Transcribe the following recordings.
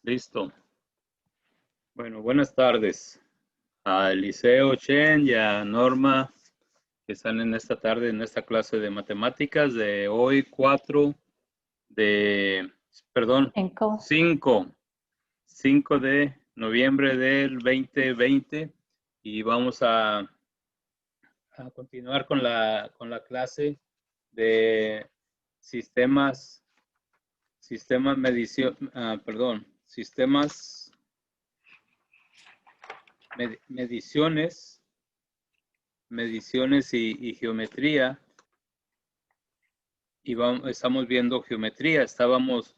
Listo. Bueno, buenas tardes a Eliseo, Chen y a Norma que están en esta tarde en esta clase de matemáticas de hoy 5 de noviembre del 2020 y vamos a continuar con la clase de sistemas mediciones y geometría. Y estamos viendo geometría. Estábamos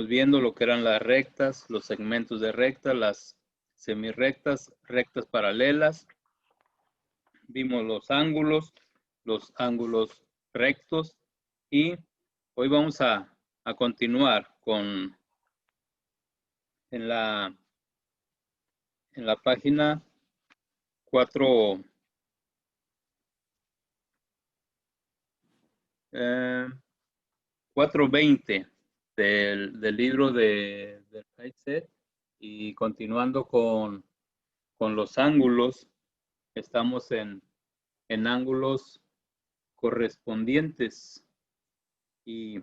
viendo lo que eran las rectas, los segmentos de recta, las semirrectas, rectas paralelas. Vimos los ángulos rectos, y hoy vamos a continuar con en la página 420 del libro del Heidset, y continuando con los ángulos. Estamos en ángulos correspondientes, y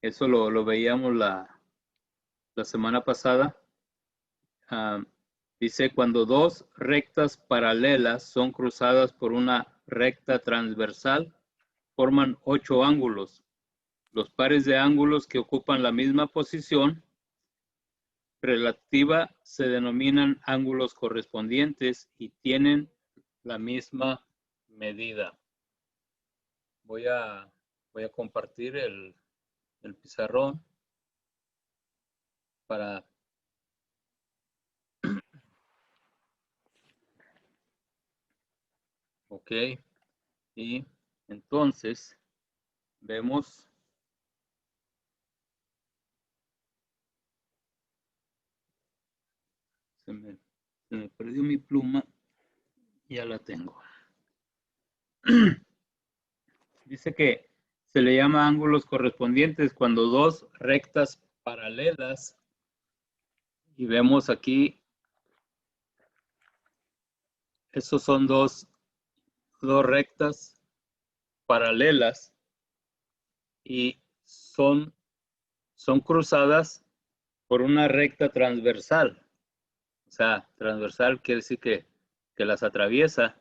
eso lo veíamos la semana pasada. Dice, cuando dos rectas paralelas son cruzadas por una recta transversal, forman 8 ángulos. Los pares de ángulos que ocupan la misma posición relativa se denominan ángulos correspondientes y tienen la misma medida. Voy a compartir el pizarrón para ok, y entonces vemos se me perdió mi pluma. Ya la tengo. Dice que se le llama ángulos correspondientes cuando dos rectas paralelas, y vemos aquí, esos son dos rectas paralelas y son cruzadas por una recta transversal. O sea, transversal quiere decir que las atraviesa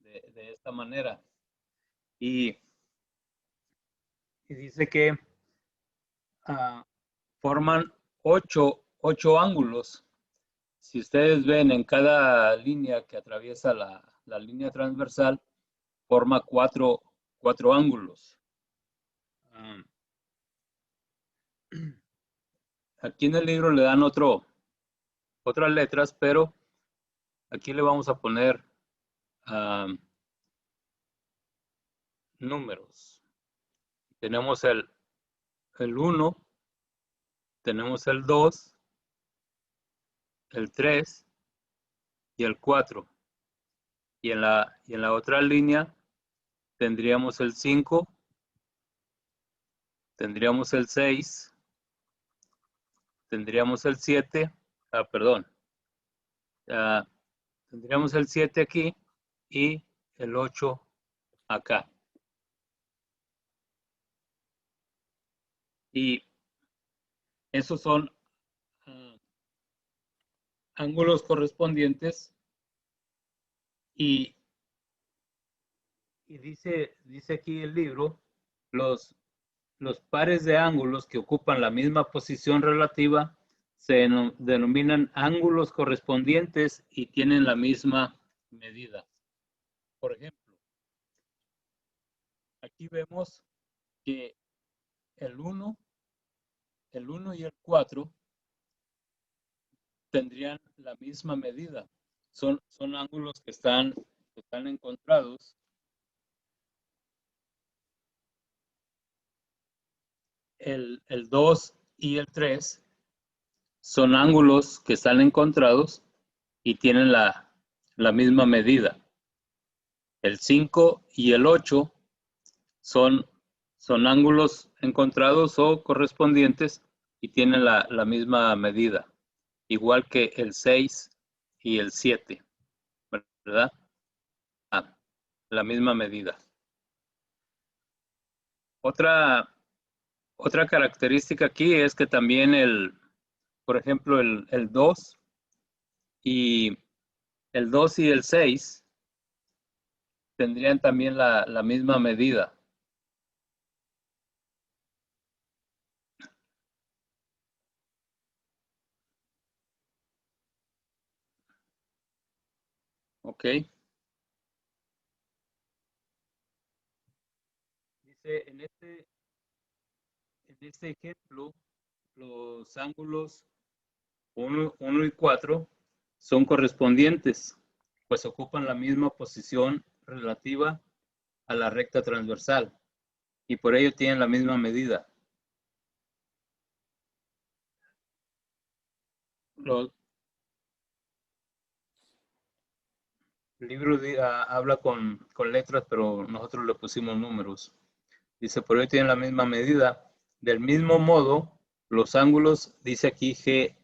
de esta manera. Y dice que forman 8 ángulos. Si ustedes ven, en cada línea que atraviesa la línea transversal, forma 4 ángulos. Aquí en el libro le dan otras letras, pero aquí le vamos a poner números. Tenemos el 1, tenemos el 2, el 3 y el 4. Y en la otra línea tendríamos el 5, tendríamos el 6, tendríamos el 7, tendríamos el 7 aquí y el 8 acá. Y esos son ángulos correspondientes, y dice aquí el libro, los pares de ángulos que ocupan la misma posición relativa se denominan ángulos correspondientes y tienen la misma medida. Por ejemplo, aquí vemos que el 1 y el 4 tendrían la misma medida. Son ángulos que están encontrados. El 2 y el 3 son ángulos que están encontrados y tienen la misma medida. El 5 y el 8 son ángulos encontrados o correspondientes y tienen la misma medida, igual que el 6 y el 7, ¿verdad? La misma medida. Otra característica aquí es que también por ejemplo, el 2 y el 6 tendrían también la misma medida. ¿Ok? Dice, en este ejemplo, los ángulos 1 y 4 son correspondientes, pues ocupan la misma posición relativa a la recta transversal y por ello tienen la misma medida. El libro habla con letras, pero nosotros le pusimos números. Dice, por ello tienen la misma medida. Del mismo modo, los ángulos, dice aquí G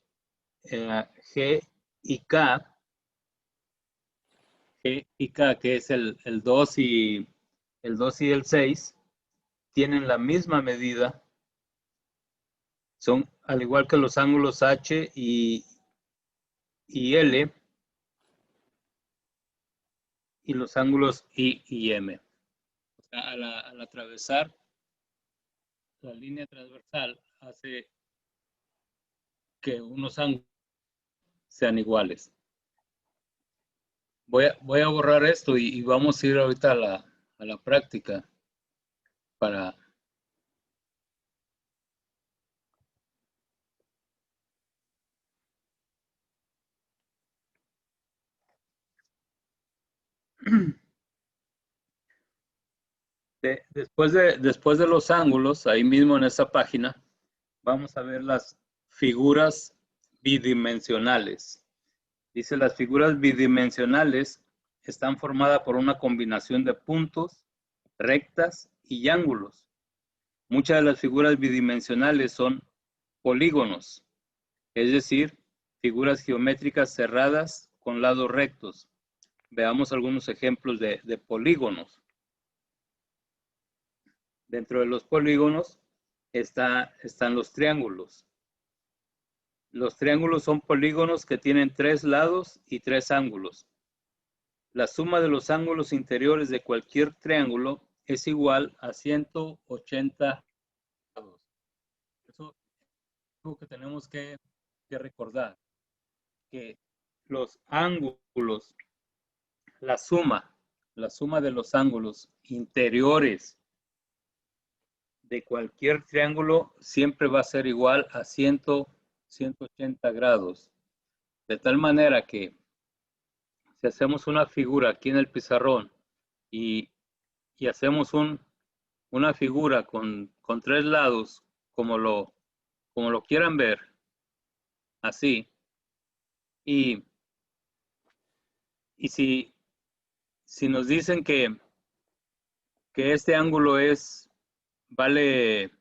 y K, que es el 2 y el 6, tienen la misma medida. Son al igual que los ángulos H y L y los ángulos I y M. O sea, al atravesar la línea transversal hace que unos ángulos sean iguales. Voy a borrar esto y vamos a ir ahorita a la práctica para... Después de los ángulos, ahí mismo en esa página, vamos a ver las figuras bidimensionales. Dice, las figuras bidimensionales están formadas por una combinación de puntos, rectas y ángulos. Muchas de las figuras bidimensionales son polígonos, es decir, figuras geométricas cerradas con lados rectos. Veamos algunos ejemplos de polígonos. Dentro de los polígonos están los triángulos. Los triángulos son polígonos que tienen 3 lados y 3 ángulos. La suma de los ángulos interiores de cualquier triángulo es igual a 180 grados. Eso es algo que tenemos que recordar, que los ángulos, la suma de los ángulos interiores de cualquier triángulo siempre va a ser igual a 180 grados. De tal manera que si hacemos una figura aquí en el pizarrón y hacemos una figura con 3 lados, como lo quieran ver, así, y si nos dicen que este ángulo vale,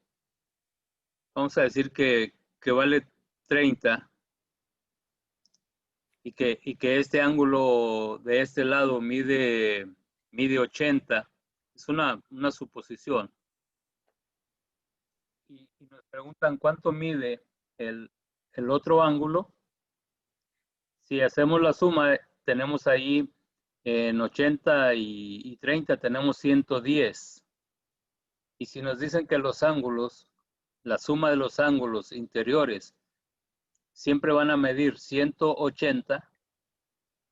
vamos a decir que vale 30, y que este ángulo de este lado mide 80, es una suposición. Y nos preguntan cuánto mide el otro ángulo. Si hacemos la suma, tenemos ahí en 80 y 30, tenemos 110. Y si nos dicen que los ángulos, la suma de los ángulos interiores, siempre van a medir 180,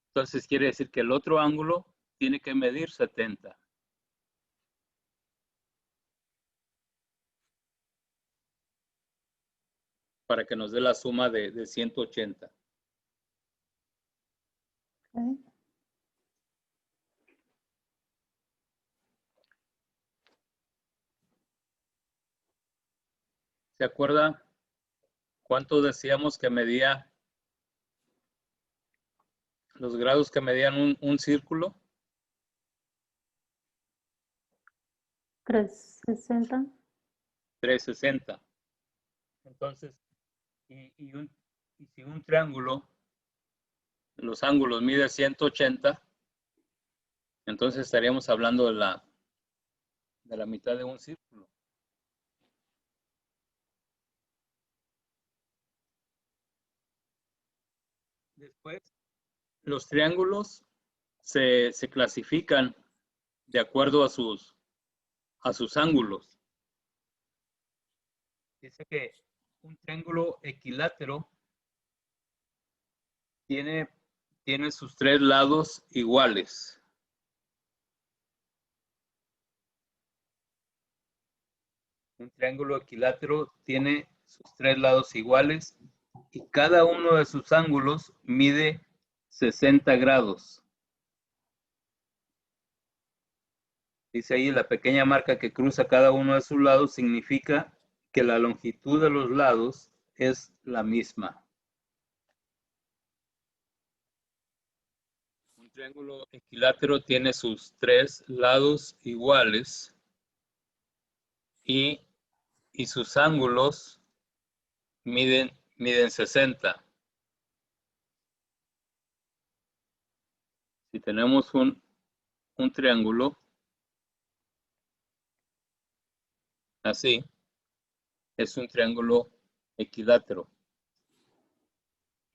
entonces quiere decir que el otro ángulo tiene que medir 70. Para que nos dé la suma de 180. Okay. ¿Se acuerda cuánto decíamos que medía los grados que medían un círculo? 360. 360. Entonces, y si un triángulo, los ángulos mide 180, entonces estaríamos hablando de la mitad de un círculo. Después, los triángulos se clasifican de acuerdo a sus ángulos. Dice que un triángulo equilátero tiene sus tres lados iguales. Un triángulo equilátero tiene sus tres lados iguales y cada uno de sus ángulos mide 60 grados. Dice ahí, la pequeña marca que cruza cada uno de sus lados significa que la longitud de los lados es la misma. Un triángulo equilátero tiene sus tres lados iguales y sus ángulos miden 60. Si tenemos un triángulo así, es un triángulo equilátero.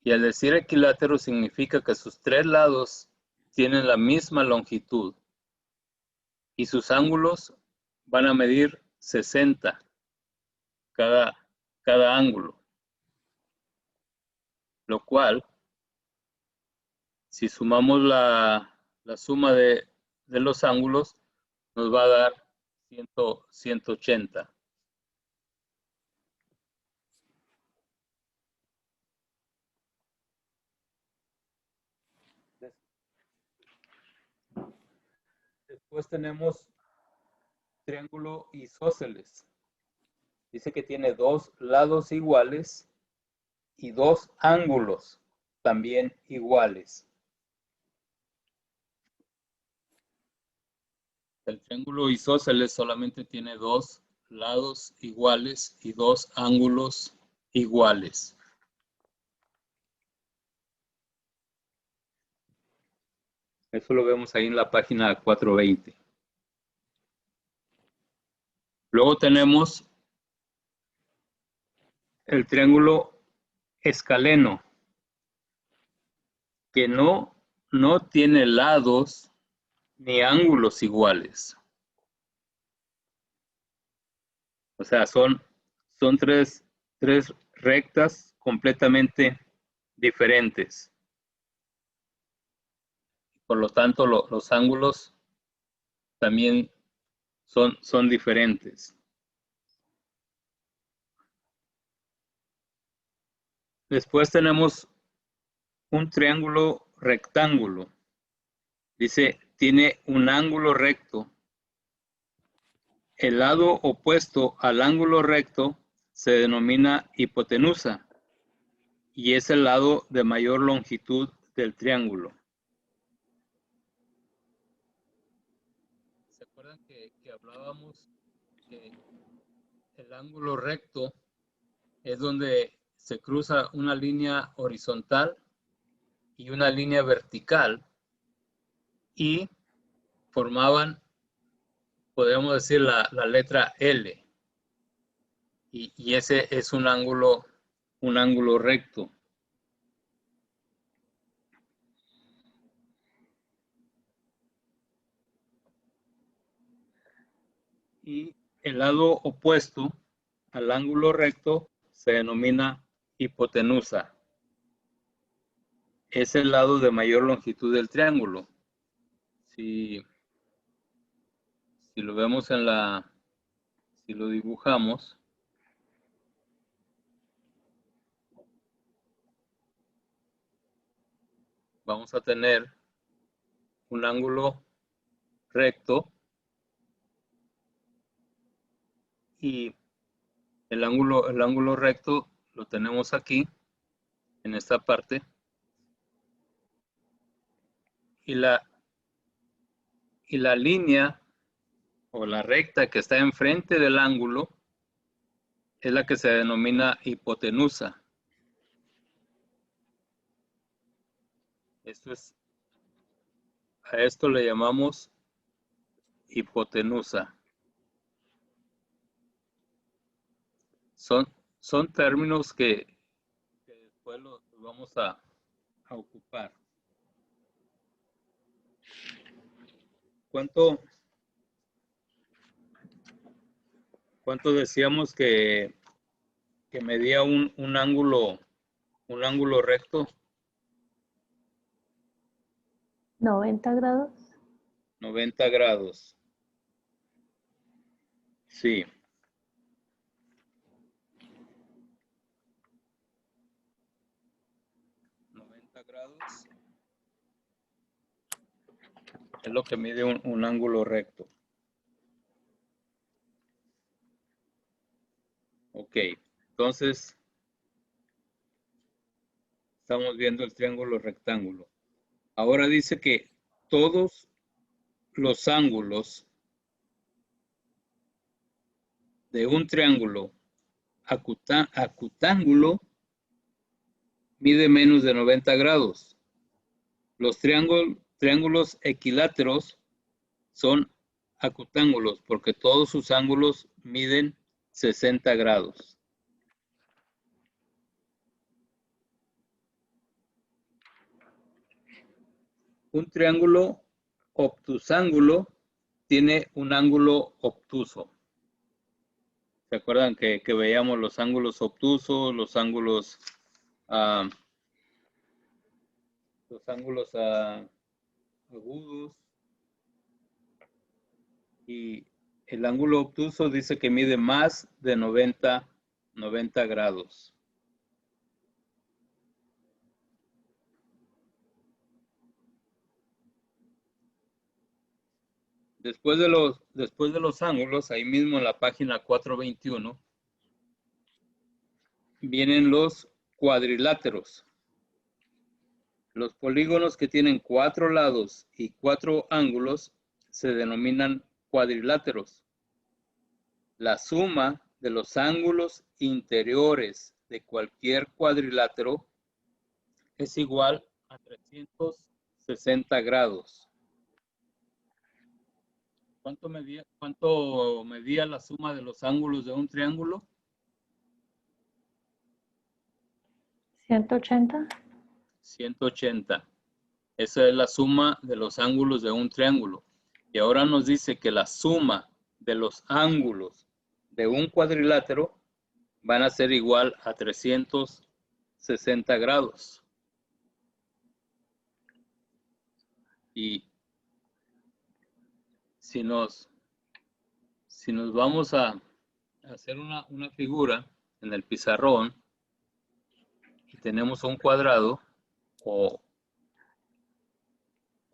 Y al decir equilátero significa que sus tres lados tienen la misma longitud y sus ángulos van a medir 60 cada ángulo. Lo cual, si sumamos la suma de los ángulos, nos va a dar 180. Después tenemos triángulo isósceles. Dice que tiene dos lados iguales y dos ángulos también iguales. El triángulo isósceles solamente tiene dos lados iguales y dos ángulos iguales. Eso lo vemos ahí en la página 420. Luego tenemos el triángulo escaleno, que no tiene lados ni ángulos iguales. O sea, son tres rectas completamente diferentes. Por lo tanto, los ángulos también son diferentes. Después tenemos un triángulo rectángulo. Dice, tiene un ángulo recto. El lado opuesto al ángulo recto se denomina hipotenusa y es el lado de mayor longitud del triángulo. ¿Se acuerdan que hablábamos que el ángulo recto es donde se cruza una línea horizontal y una línea vertical y formaban, podríamos decir, la letra L? Y ese es un ángulo recto. Y el lado opuesto al ángulo recto se denomina hipotenusa. Es el lado de mayor longitud del triángulo. Si lo vemos si lo dibujamos, vamos a tener un ángulo recto y el ángulo recto lo tenemos aquí, en esta parte, y la línea o la recta que está enfrente del ángulo es la que se denomina hipotenusa. A esto le llamamos hipotenusa. Son términos que después los vamos a ocupar. ¿Cuánto decíamos que medía un ángulo recto? 90 grados. 90 grados. Sí. Grados es lo que mide un ángulo recto. Ok, entonces estamos viendo el triángulo rectángulo. Ahora dice que todos los ángulos de un triángulo acutángulo mide menos de 90 grados. Los triángulos equiláteros son acutángulos porque todos sus ángulos miden 60 grados. Un triángulo obtusángulo tiene un ángulo obtuso. ¿Se acuerdan que veíamos los ángulos obtusos, los ángulos agudos? Y el ángulo obtuso dice que mide más de 90 grados. Después de los ángulos, ahí mismo en la página 421, vienen los cuadriláteros. Los polígonos que tienen 4 lados y 4 ángulos se denominan cuadriláteros. La suma de los ángulos interiores de cualquier cuadrilátero es igual a 360 grados. ¿Cuánto medía la suma de los ángulos de un triángulo? 180. 180. Esa es la suma de los ángulos de un triángulo. Y ahora nos dice que la suma de los ángulos de un cuadrilátero van a ser igual a 360 grados. Y si nos vamos a hacer una figura en el pizarrón y tenemos un cuadrado o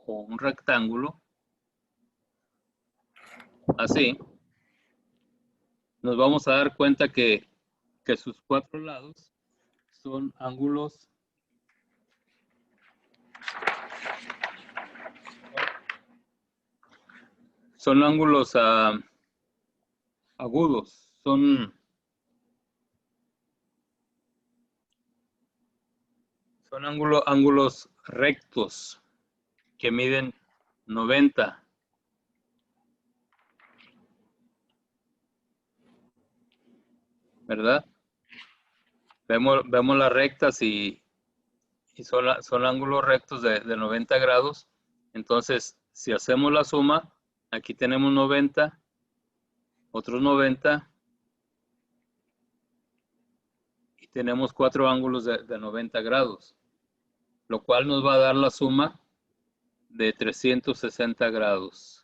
un rectángulo, así, nos vamos a dar cuenta que sus 4 lados son ángulos agudos, son ángulos rectos que miden 90. ¿Verdad? Vemos las rectas y son ángulos rectos de 90 grados. Entonces, si hacemos la suma, aquí tenemos 90, otros 90, y tenemos 4 ángulos de 90 grados, lo cual nos va a dar la suma de 360 grados.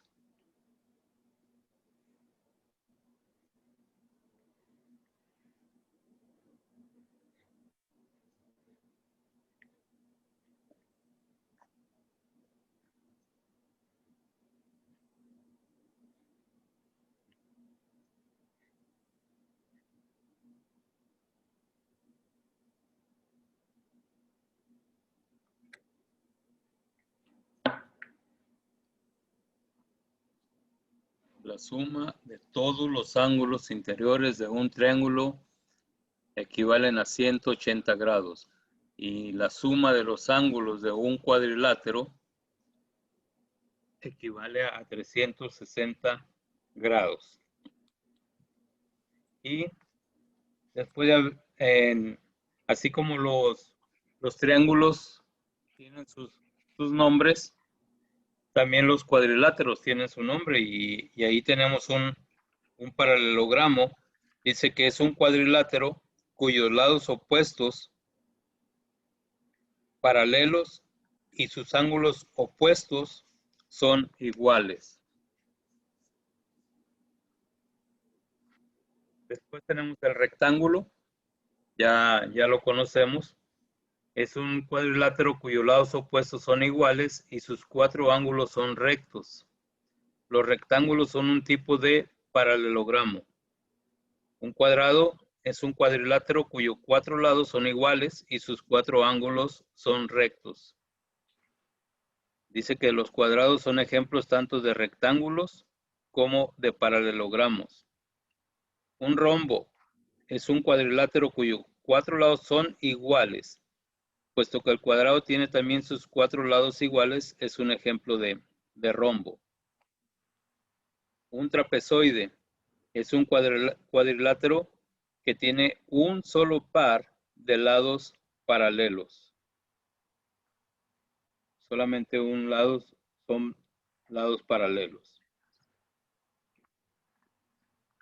La suma de todos los ángulos interiores de un triángulo equivalen a 180 grados. y la suma de los ángulos de un cuadrilátero equivale a 360 grados. Y después, así como los triángulos tienen sus nombres, también los cuadriláteros tienen su nombre y ahí tenemos un paralelogramo. Dice que es un cuadrilátero cuyos lados opuestos paralelos y sus ángulos opuestos son iguales. Después tenemos el rectángulo, ya lo conocemos. Es un cuadrilátero cuyos lados opuestos son iguales y sus 4 ángulos son rectos. Los rectángulos son un tipo de paralelogramo. Un cuadrado es un cuadrilátero cuyos 4 lados son iguales y sus 4 ángulos son rectos. Dice que los cuadrados son ejemplos tanto de rectángulos como de paralelogramos. Un rombo es un cuadrilátero cuyos 4 lados son iguales. Puesto que el cuadrado tiene también sus 4 lados iguales, es un ejemplo de rombo. Un trapezoide es un cuadrilátero que tiene un solo par de lados paralelos. Solamente un lado son lados paralelos.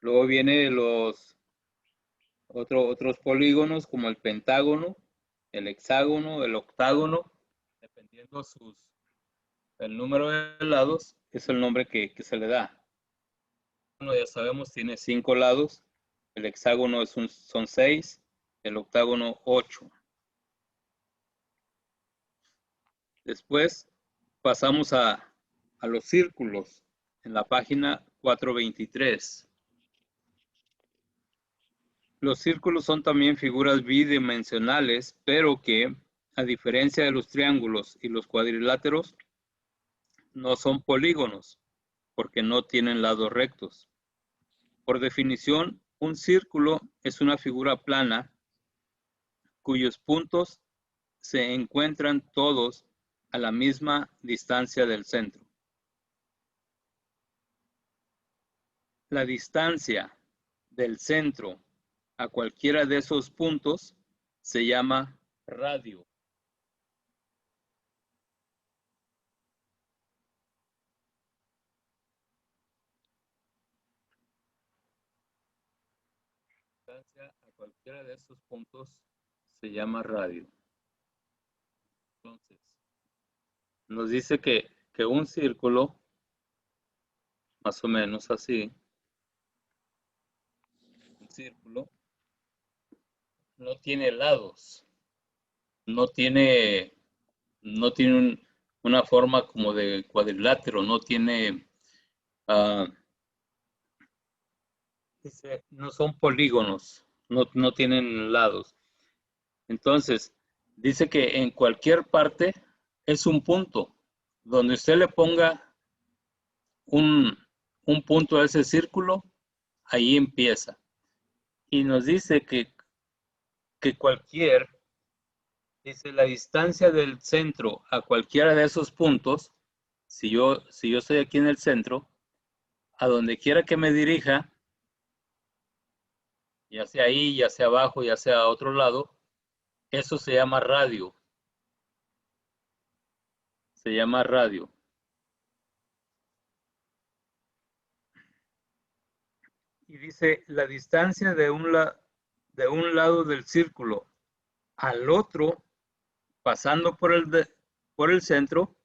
Luego vienen los otros polígonos como el pentágono, el hexágono, el octágono, dependiendo el número de lados, es el nombre que se le da. Bueno, ya sabemos, tiene 5 lados, el hexágono son 6, el octágono 8. Después pasamos a los círculos en la página 423. Los círculos son también figuras bidimensionales, pero que, a diferencia de los triángulos y los cuadriláteros, no son polígonos, porque no tienen lados rectos. Por definición, un círculo es una figura plana cuyos puntos se encuentran todos a la misma distancia del centro. La distancia del centro a cualquiera de esos puntos se llama radio. La distancia a cualquiera de esos puntos se llama radio. Entonces, nos dice que un círculo, más o menos así, un círculo no tiene lados, no tiene una forma como de cuadrilátero, no tiene, no son polígonos, no tienen lados. Entonces, dice que en cualquier parte es un punto. Donde usted le ponga un punto a ese círculo, ahí empieza. Y nos dice que dice la distancia del centro a cualquiera de esos puntos, si yo estoy aquí en el centro, a donde quiera que me dirija, ya sea ahí, ya sea abajo, ya sea a otro lado, eso se llama radio. Se llama radio. Y dice la distancia de un lado del círculo al otro, pasando por el centro,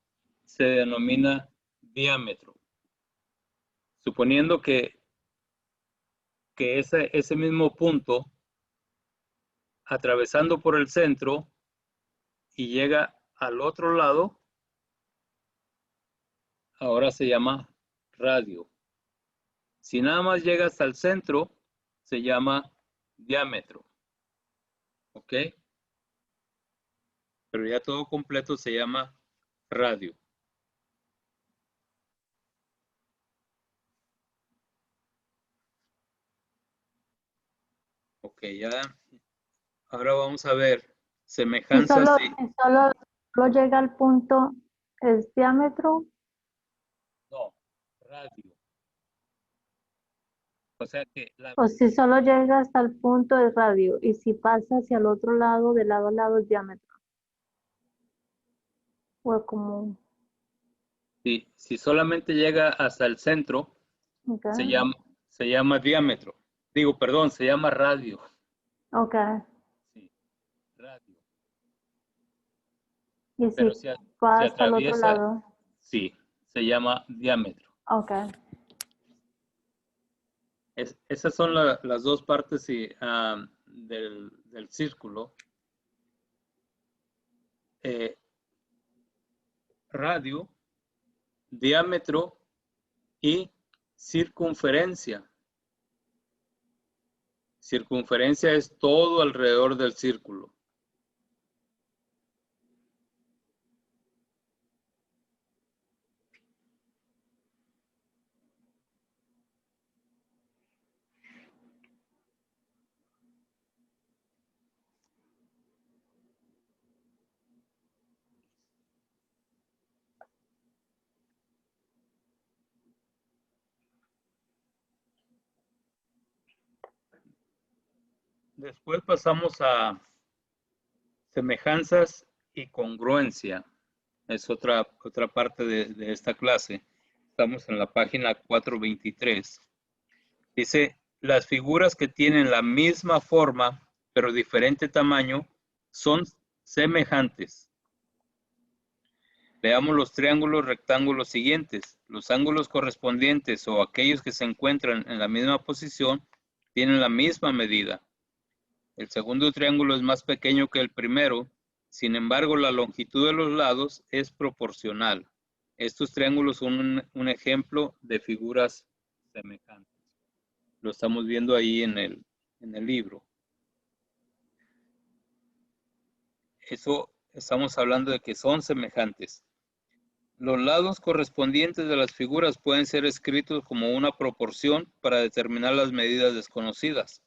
se denomina diámetro. Suponiendo que ese mismo punto, atravesando por el centro y llega al otro lado, ahora se llama radio. Si nada más llega hasta el centro, se llama diámetro. ¿Ok? Pero ya todo completo se llama radio. Ok, ya. Ahora vamos a ver Si semejanzas solo, y si solo llega al punto, ¿es diámetro? no, radio. O sea que la O si solo llega hasta el punto, es radio. Y si pasa hacia el otro lado, de lado a lado, es diámetro. O como, si solamente llega hasta el centro, ok, se llama, se llama diámetro. Digo, perdón, se llama radio. ok. Sí, radio. Y Pero si si va hasta el otro atraviesa, lado, sí, se llama diámetro. ok. Esas son las dos partes del círculo. Eh, radio, diámetro y circunferencia. Circunferencia es todo alrededor del círculo. Después pasamos a semejanzas y congruencia. Es otra parte de esta clase. Estamos en la página 423. Dice, las figuras que tienen la misma forma, pero diferente tamaño, son semejantes. Veamos los triángulos rectángulos siguientes. Los ángulos correspondientes o aquellos que se encuentran en la misma posición tienen la misma medida. El segundo triángulo es más pequeño que el primero, sin embargo, la longitud de los lados es proporcional. Estos triángulos son un ejemplo de figuras semejantes. Lo estamos viendo ahí en el libro. Eso estamos hablando de que son semejantes. Los lados correspondientes de las figuras pueden ser escritos como una proporción para determinar las medidas desconocidas.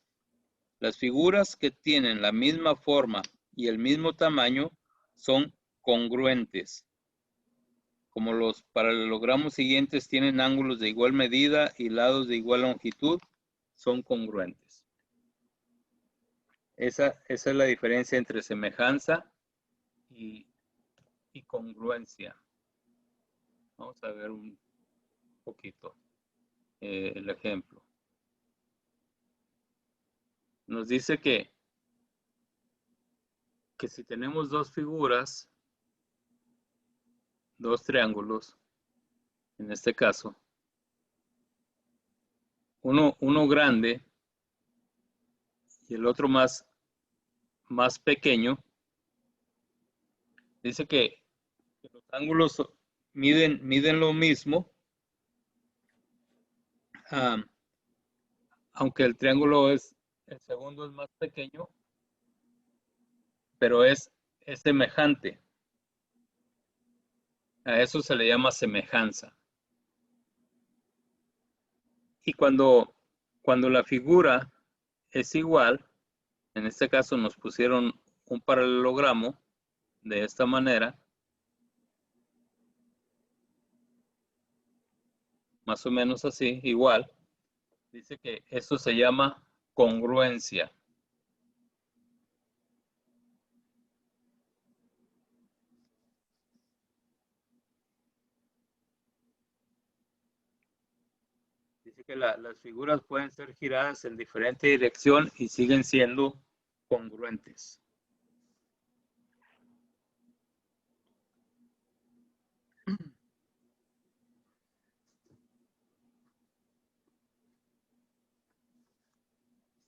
Las figuras que tienen la misma forma y el mismo tamaño son congruentes. Como los paralelogramos siguientes tienen ángulos de igual medida y lados de igual longitud, son congruentes. Esa es la diferencia entre semejanza y congruencia. Vamos a ver un poquito el ejemplo. Nos dice que si tenemos dos figuras, dos triángulos, en este caso, uno grande y el otro más pequeño, dice que los ángulos miden lo mismo, aunque el triángulo el segundo es más pequeño, pero es semejante. A eso se le llama semejanza. Y cuando la figura es igual, en este caso nos pusieron un paralelogramo de esta manera, más o menos así, igual, dice que eso se llama congruencia. Dice que las figuras pueden ser giradas en diferente dirección y siguen siendo congruentes.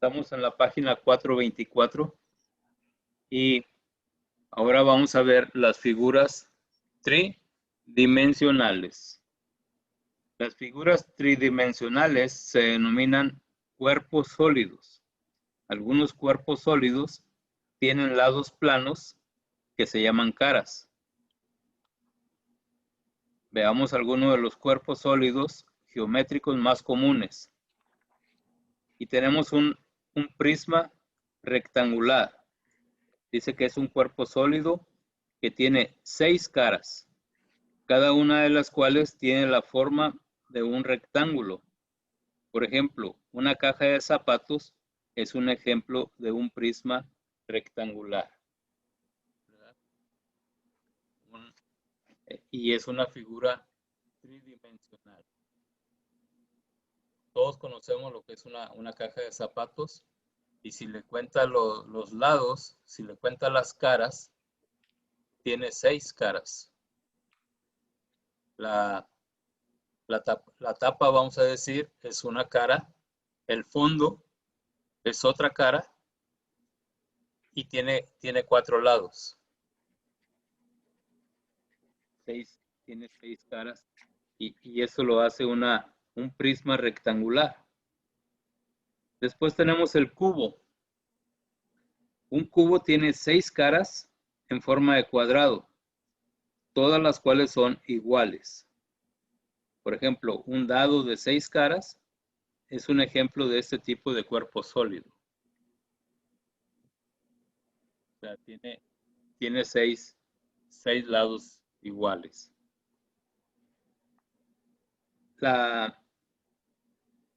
Estamos en la página 424 y ahora vamos a ver las figuras tridimensionales. Las figuras tridimensionales se denominan cuerpos sólidos. Algunos cuerpos sólidos tienen lados planos que se llaman caras. Veamos algunos de los cuerpos sólidos geométricos más comunes. Y tenemos un prisma rectangular. Dice que es un cuerpo sólido que tiene 6 caras, cada una de las cuales tiene la forma de un rectángulo. Por ejemplo, una caja de zapatos es un ejemplo de un prisma rectangular, ¿verdad? Y es una figura tridimensional. Todos conocemos lo que es una caja de zapatos, y si le cuenta los lados, si le cuenta las caras, tiene 6 caras. La tapa, vamos a decir, es una cara, el fondo es otra cara y tiene 4 lados. Tiene 6 caras y eso lo hace un prisma rectangular. Después tenemos el cubo. Un cubo tiene 6 caras en forma de cuadrado, todas las cuales son iguales. Por ejemplo, un dado de 6 caras es un ejemplo de este tipo de cuerpo sólido. O sea, tiene 6 lados iguales.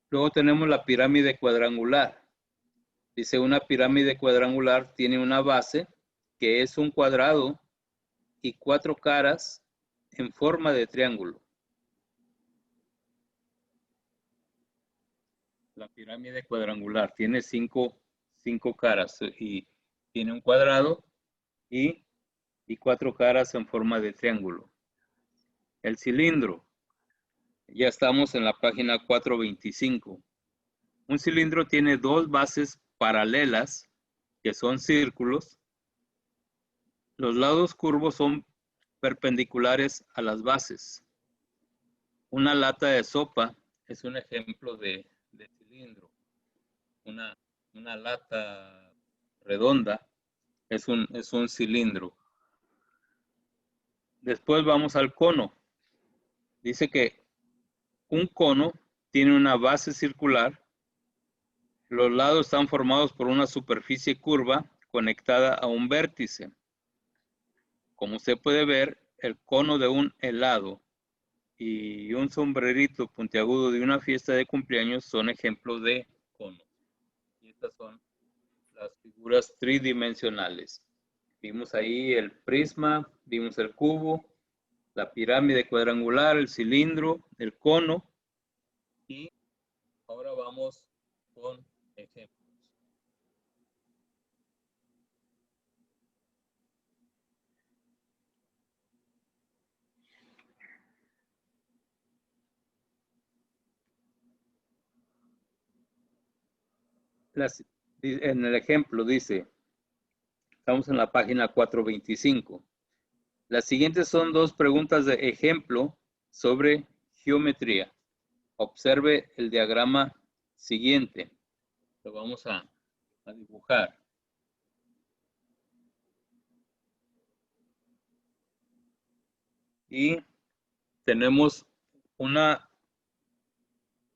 Luego tenemos la pirámide cuadrangular. Dice, una pirámide cuadrangular tiene una base que es un cuadrado y 4 caras en forma de triángulo. La pirámide cuadrangular tiene 5 caras y tiene un cuadrado y 4 caras en forma de triángulo. El cilindro. Ya estamos en la página 425. Un cilindro tiene 2 bases paralelas, que son círculos. Los lados curvos son perpendiculares a las bases. Una lata de sopa es un ejemplo de cilindro. Una lata redonda es un cilindro. Después vamos al cono. Dice que un cono tiene una base circular. Los lados están formados por una superficie curva conectada a un vértice. Como usted puede ver, el cono de un helado y un sombrerito puntiagudo de una fiesta de cumpleaños son ejemplos de conos. Y estas son las figuras tridimensionales. Vimos ahí el prisma, vimos el cubo, la pirámide cuadrangular, el cilindro, el cono. Y ahora vamos con ejemplos. En el ejemplo dice, estamos en la página 425. Las siguientes son 2 preguntas de ejemplo sobre geometría. Observe el diagrama siguiente. Lo vamos a dibujar. Y tenemos una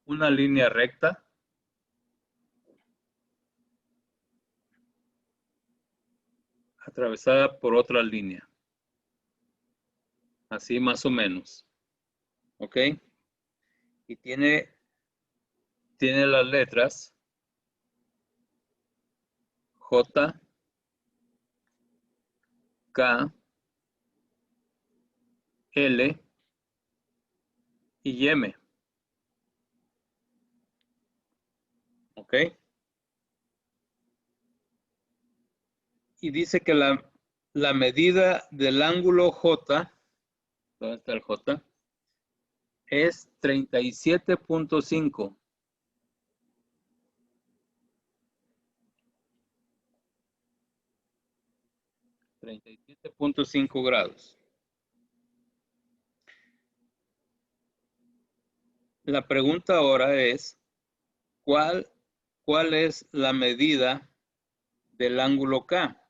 línea recta atravesada por otra línea. Así más o menos. ¿Ok? Y tiene las letras J, K, L y M. ¿Ok? Y dice que la medida del ángulo J, ¿dónde está el J? Es 37.5. 37.5 grados. La pregunta ahora es, ¿cuál es la medida del ángulo K?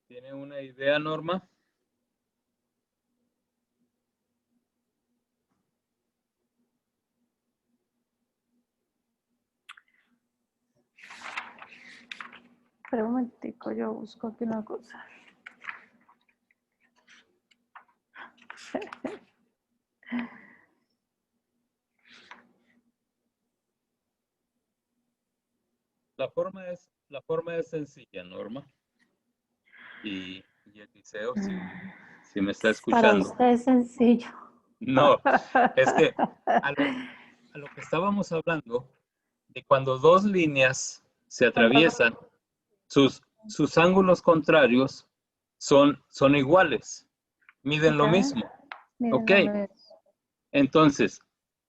¿Tiene una idea, Norma? Espera un momentico, yo busco aquí una cosa. La forma es sencilla, Norma. Y Eliseo, si me está Para escuchando. usted es sencillo. No, es que a lo que estábamos hablando, de cuando dos líneas se atraviesan, sus ángulos contrarios son iguales, miden lo Ok, mismo. miren, Ok, no me... entonces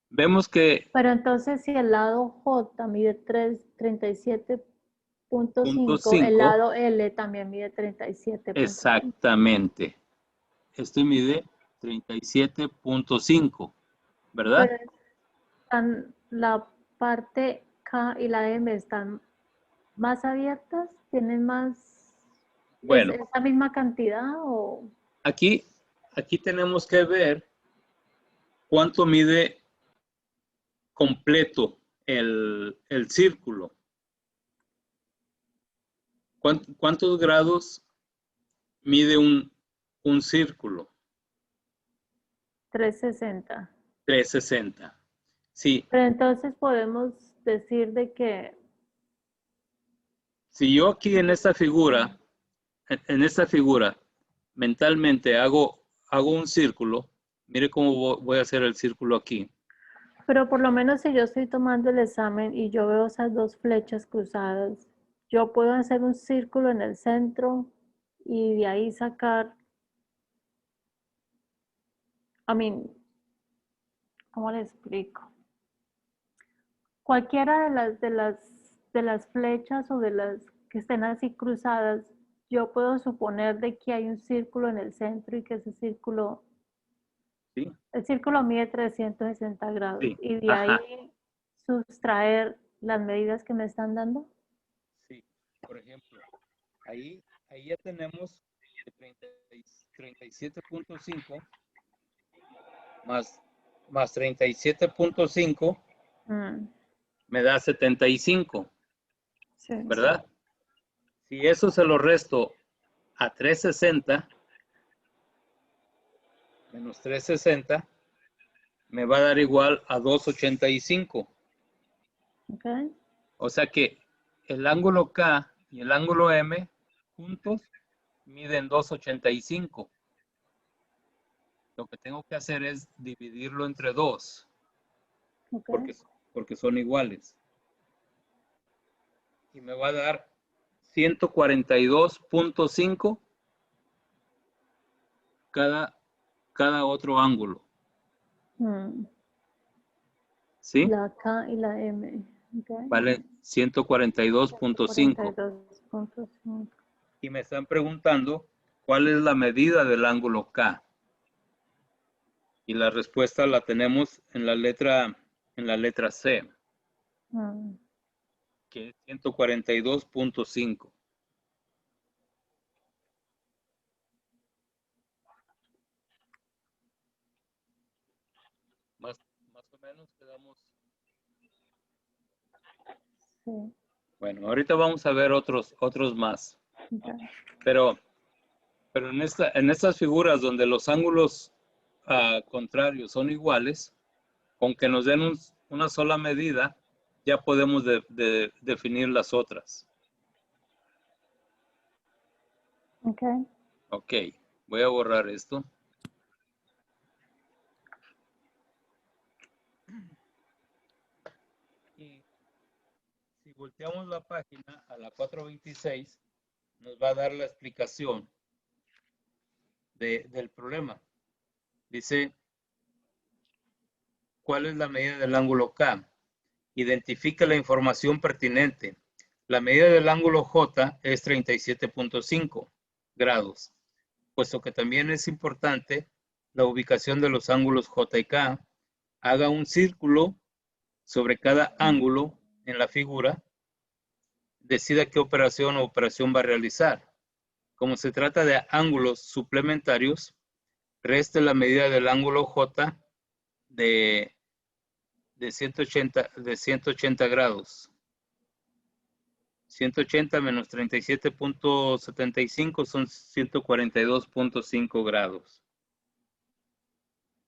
vemos que Pero entonces si el lado J mide 37.5, el 0.5, lado L también mide 37.5. exactamente, este mide 37.5, ¿verdad? Pero la parte K y la M están más abiertas, tienen más, Bueno, es la misma cantidad o... aquí tenemos que ver cuánto mide completo el círculo. ¿Cuántos grados mide un círculo? 360. 360. Sí, Pero entonces podemos decir de que, si yo aquí en esta figura, mentalmente hago un círculo, mire cómo voy a hacer el círculo aquí. pero por lo menos si yo estoy tomando el examen y yo veo esas dos flechas cruzadas, yo puedo hacer un círculo en el centro y de ahí sacar, I mean, ¿cómo le explico? Cualquiera de las flechas o de las que estén así cruzadas, yo puedo suponer de que hay un círculo en el centro y que ese círculo, ¿Sí? el círculo mide 360 grados Sí. y de Ajá. ahí sustraer las medidas que me están dando. Sí. Por ejemplo, ahí ya tenemos 37.5 más 37.5 Mm, me da 75, sí. ¿verdad? Si eso se lo resto a 360 menos 360, me va a dar igual a 285. Okay. O sea que el ángulo K y el ángulo M juntos miden 285. Lo que tengo que hacer es dividirlo entre 2, Okay. porque, porque son iguales. Y me va a dar 142.5 cada otro ángulo. Mm, ¿Sí? la K y la M. Okay. Vale 142.5. 42.5. Y me están preguntando cuál es la medida del ángulo K. Y la respuesta la tenemos en la letra C, Mm, que es 142.5. Más o menos quedamos. sí. Bueno, ahorita vamos a ver otros más. Okay. Pero en estas figuras donde los ángulos contrarios son iguales, con que nos den una sola medida, ya podemos definir las otras. Okay. Ok, voy a borrar esto. Y si volteamos la página a la 426, nos va a dar la explicación del problema. Dice, ¿cuál es la medida del ángulo K? Identifica la información pertinente. La medida del ángulo J es 37.5 grados, puesto que también es importante la ubicación de los ángulos J y K. Haga un círculo sobre cada ángulo en la figura. Decida qué operación o operación va a realizar. Como se trata de ángulos suplementarios, reste la medida del ángulo J de 180 grados. 180 menos 37.75 son 142.5 grados.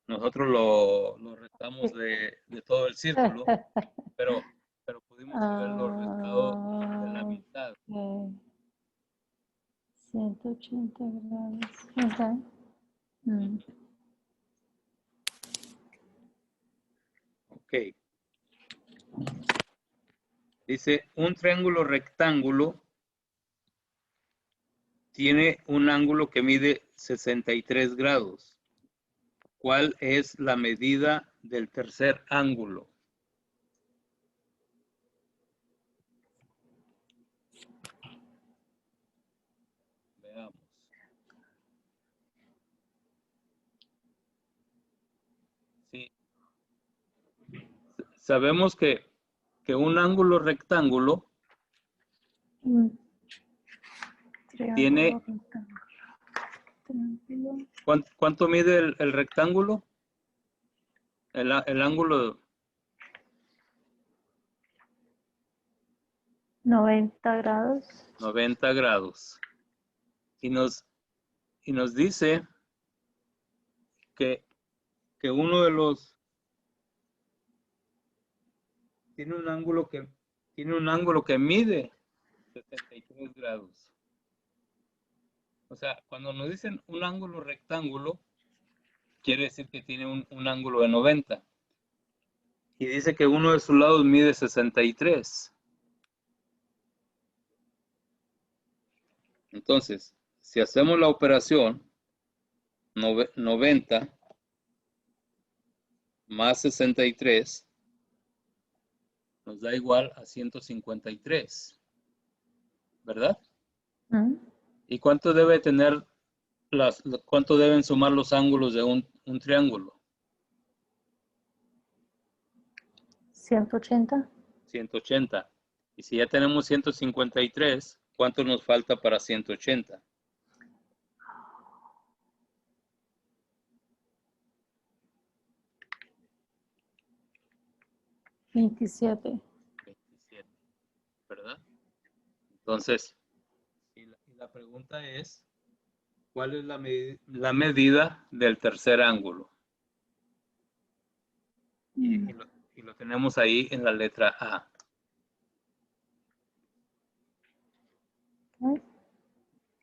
Nosotros lo restamos de todo el círculo, pero pudimos haberlo restado de la mitad. 180 grados. Ajá. Ok. Dice, un triángulo rectángulo tiene un ángulo que mide 63 grados. ¿Cuál es la medida del tercer ángulo? Veamos. Sí. Sabemos que un ángulo rectángulo tiene... ¿Cuánto mide el rectángulo? El ángulo... 90 grados. 90 grados. Y nos dice que uno de los... tiene un ángulo que mide 73 grados. O sea, cuando nos dicen un ángulo rectángulo, quiere decir que tiene un ángulo de 90. Y dice que uno de sus lados mide 63. Entonces, si hacemos la operación, 90 más 63 nos da igual a 153. ¿Verdad? ¿Y cuánto debe tener cuánto deben sumar los ángulos de un triángulo? 180. 180. Y si ya tenemos 153, ¿cuánto nos falta para 180? 27. 27, ¿verdad? Entonces, y la pregunta es, ¿cuál es la medida del tercer ángulo? Y lo tenemos ahí en la letra A.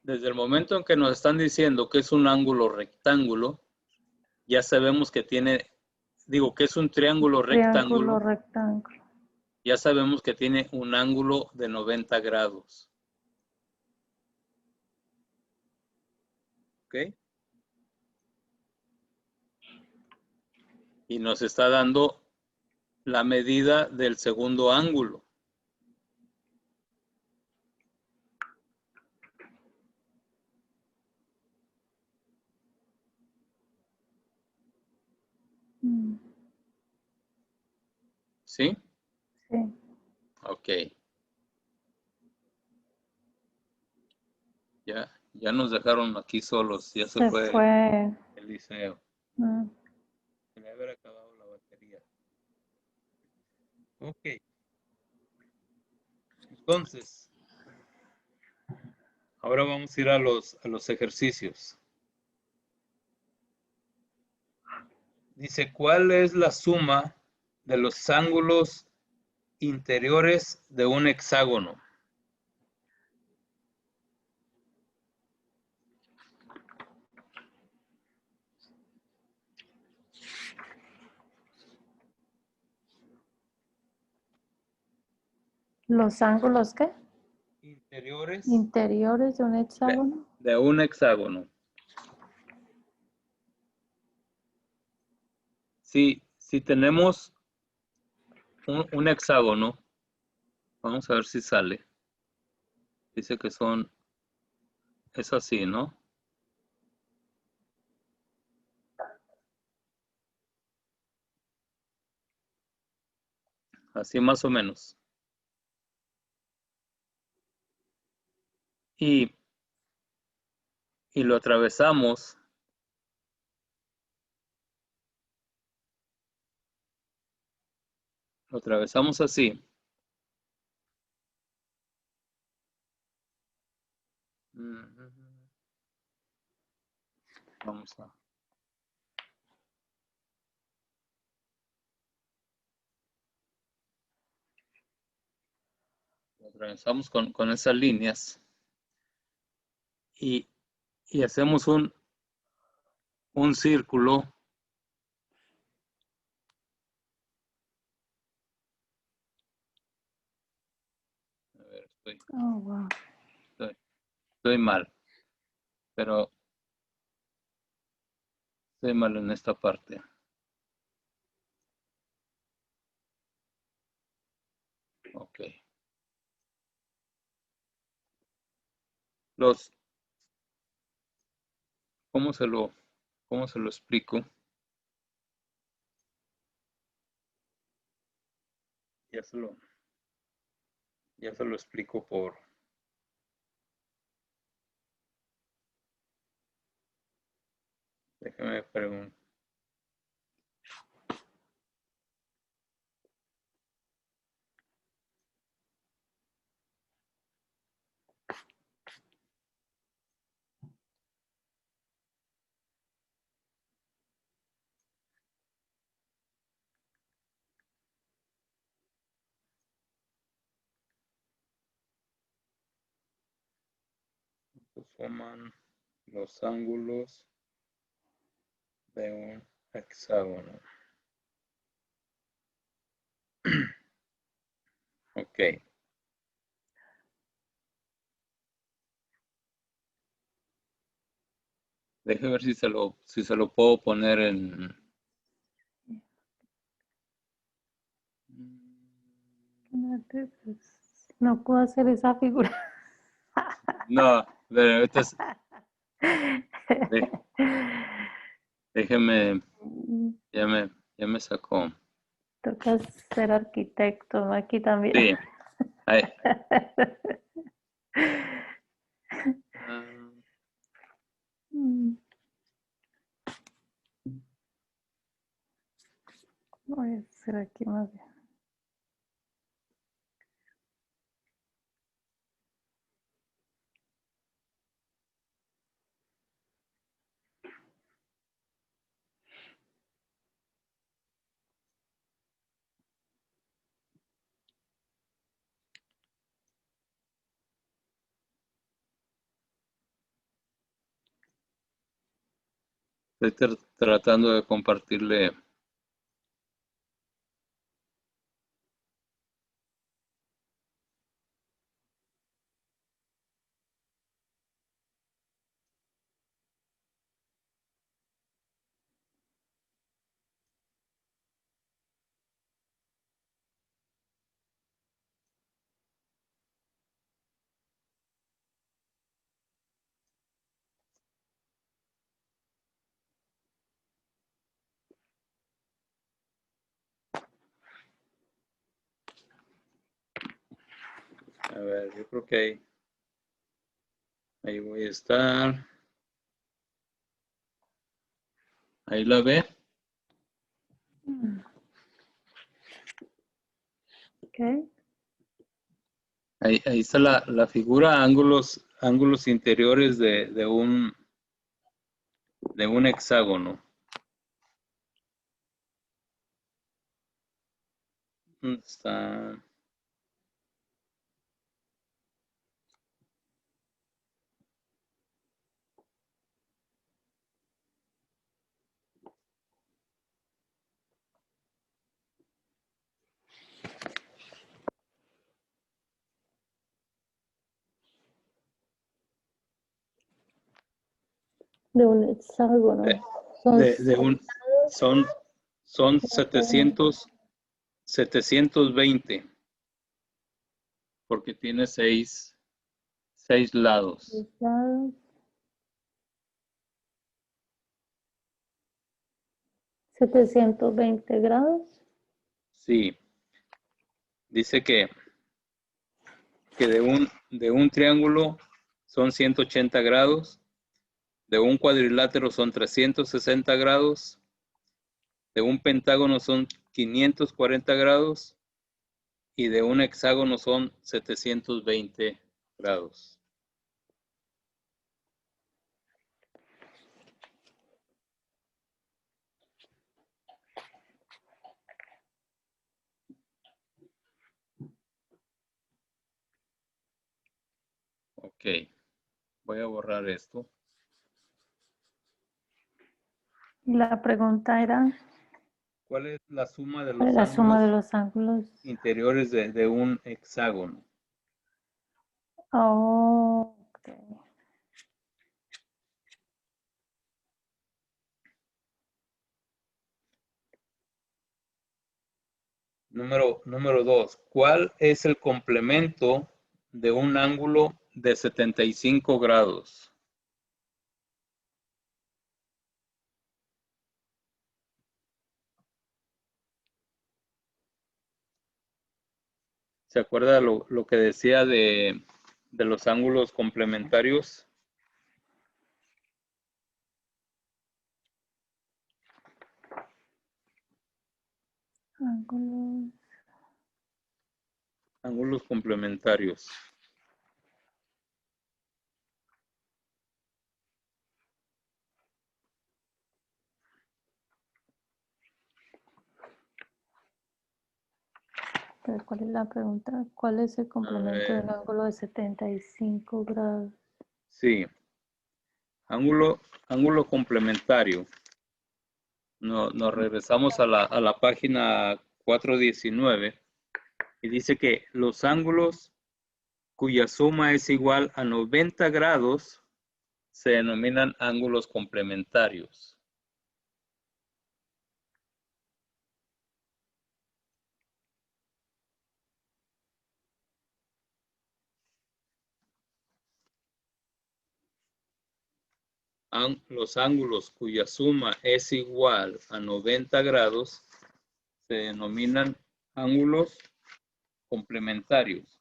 Desde el momento en que nos están diciendo que es un ángulo rectángulo, ya sabemos que que es un triángulo rectángulo. Ya sabemos que tiene un ángulo de 90 grados. ¿Ok? Y nos está dando la medida del segundo ángulo. ¿Sí? Sí. Ok. Ya nos dejaron aquí solos. Ya se fue el liceo. Se me había acabado la batería. Ok. Entonces, ahora vamos a ir a los ejercicios. Dice, ¿cuál es la suma de los ángulos interiores de un hexágono? ¿Los ángulos qué? Interiores Interiores de un hexágono. de un hexágono. Si tenemos un hexágono, vamos a ver si sale. Dice que es así, ¿no? Así más o menos. Y lo atravesamos. Lo atravesamos así. Vamos a... Atravesamos con esas líneas y hacemos un círculo. A ver, Oh, wow. estoy mal, pero estoy mal en esta parte. Ok. ¿Cómo se lo explico? Ya se lo explico por... Déjame preguntar. Forman los ángulos de un hexágono. Ok. Déjame ver si se lo puedo poner en... No puedo hacer esa figura. No, pero déjeme, ya me sacó. Toca ser arquitecto, ¿no? Aquí también. Sí. Ahí. Voy a hacer aquí más bien. Estoy tratando de compartirle. A ver, yo creo que ahí voy a estar. Ahí la ve. Okay. Ahí está la figura, ángulos interiores de un hexágono. ¿Dónde está? De un hexágono. Son 720 porque tiene seis lados. Lados. 720 grados. Sí. Dice que de un triángulo son 180 grados, de un cuadrilátero son 360 grados, de un pentágono son 540 grados y de un hexágono son 720 grados. Ok, voy a borrar esto. La pregunta era ¿Cuál es la suma de ¿cuál es los la suma de ángulos los ángulos? interiores de un hexágono? Oh, ok. Número 2. ¿Cuál es el complemento de un ángulo de 75 grados? ¿Se acuerda lo que decía de los ángulos complementarios? Ángulos. Ángulos complementarios. Pero ¿cuál es la pregunta? ¿Cuál es el complemento del ángulo de 75 grados? Sí, ángulo complementario. Nos regresamos a la página 419 y dice que los ángulos cuya suma es igual a 90 grados se denominan ángulos complementarios. Los ángulos cuya suma es igual a 90 grados se denominan ángulos complementarios.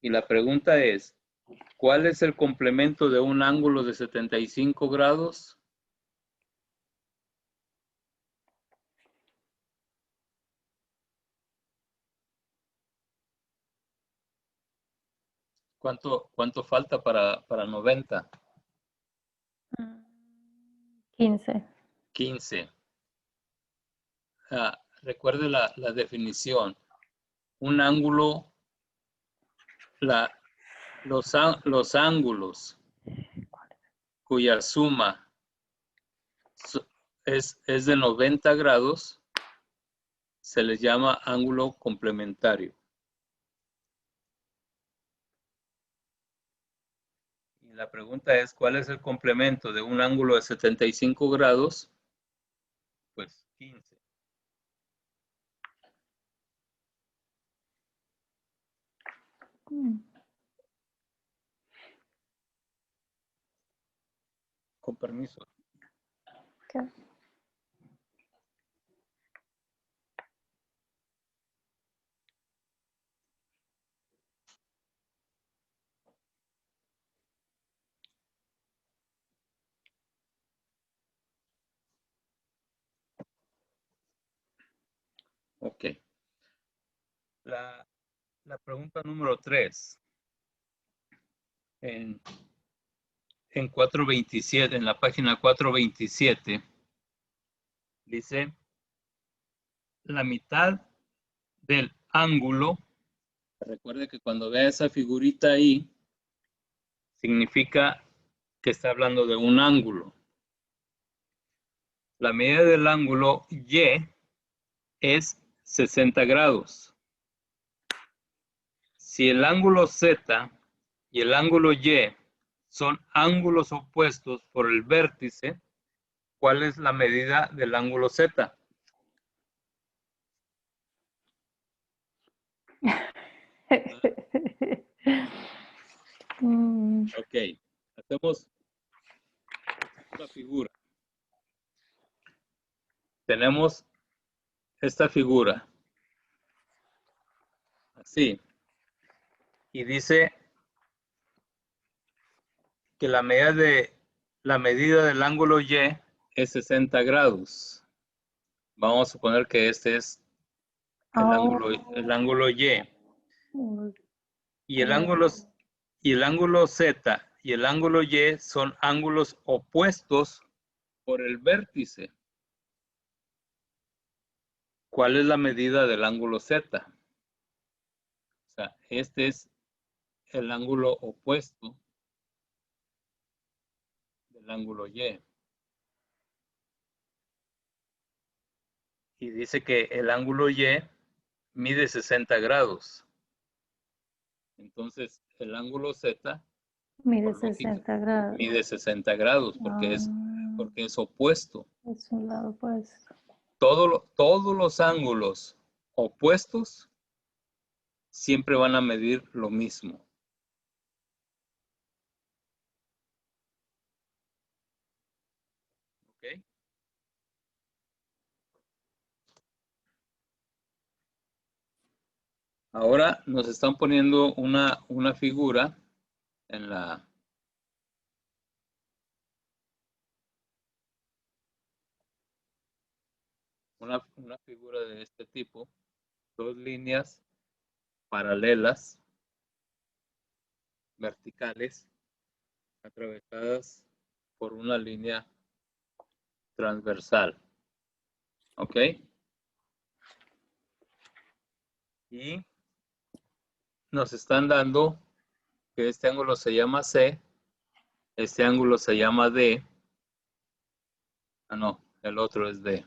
Y la pregunta es, ¿cuál es el complemento de un ángulo de 75 grados? ¿Cuánto falta para 90? 15. 15. Recuerde la definición. Un ángulo, los ángulos cuya suma es de 90 grados se les llama ángulo complementario. Y la pregunta es, ¿cuál es el complemento de un ángulo de 75 grados? Pues 15. Con permiso. Okay. Ok. La pregunta número 3. En 427, en la página 427, dice, la mitad del ángulo, recuerde que cuando vea esa figurita ahí, significa que está hablando de un ángulo. La medida del ángulo Y es 60 grados. Si el ángulo Z y el ángulo Y son ángulos opuestos por el vértice, ¿cuál es la medida del ángulo Z? Ok, hacemos la figura. Tenemos esta figura, así, y dice que la medida del ángulo Y es 60 grados. Vamos a suponer que este es el ángulo Y. Y el ángulo Z y el ángulo Y son ángulos opuestos por el vértice. ¿Cuál es la medida del ángulo Z? O sea, este es el ángulo opuesto del ángulo Y. Y dice que el ángulo Y mide 60 grados. Entonces, el ángulo Z, Mide por lógica, 60 grados. mide 60 grados porque es opuesto. Es un lado opuesto. Todos los ángulos opuestos siempre van a medir lo mismo. ¿Ok? Ahora nos están poniendo una figura en una figura de este tipo, dos líneas paralelas, verticales, atravesadas por una línea transversal. ¿Ok? Y nos están dando que este ángulo se llama C, este ángulo se llama D. Ah, no, el otro es D.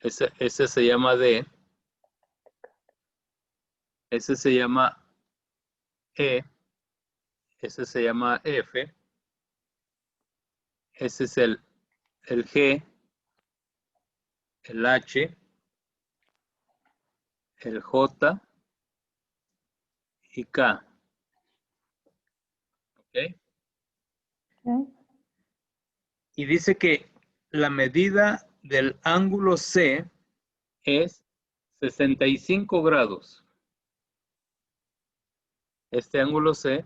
Ese se llama D. Ese se llama E. Ese se llama F. Ese es el G, el H, el J y K. ¿Ok? ¿Ok? Y dice que la medida del ángulo C es 65 grados. Este ángulo C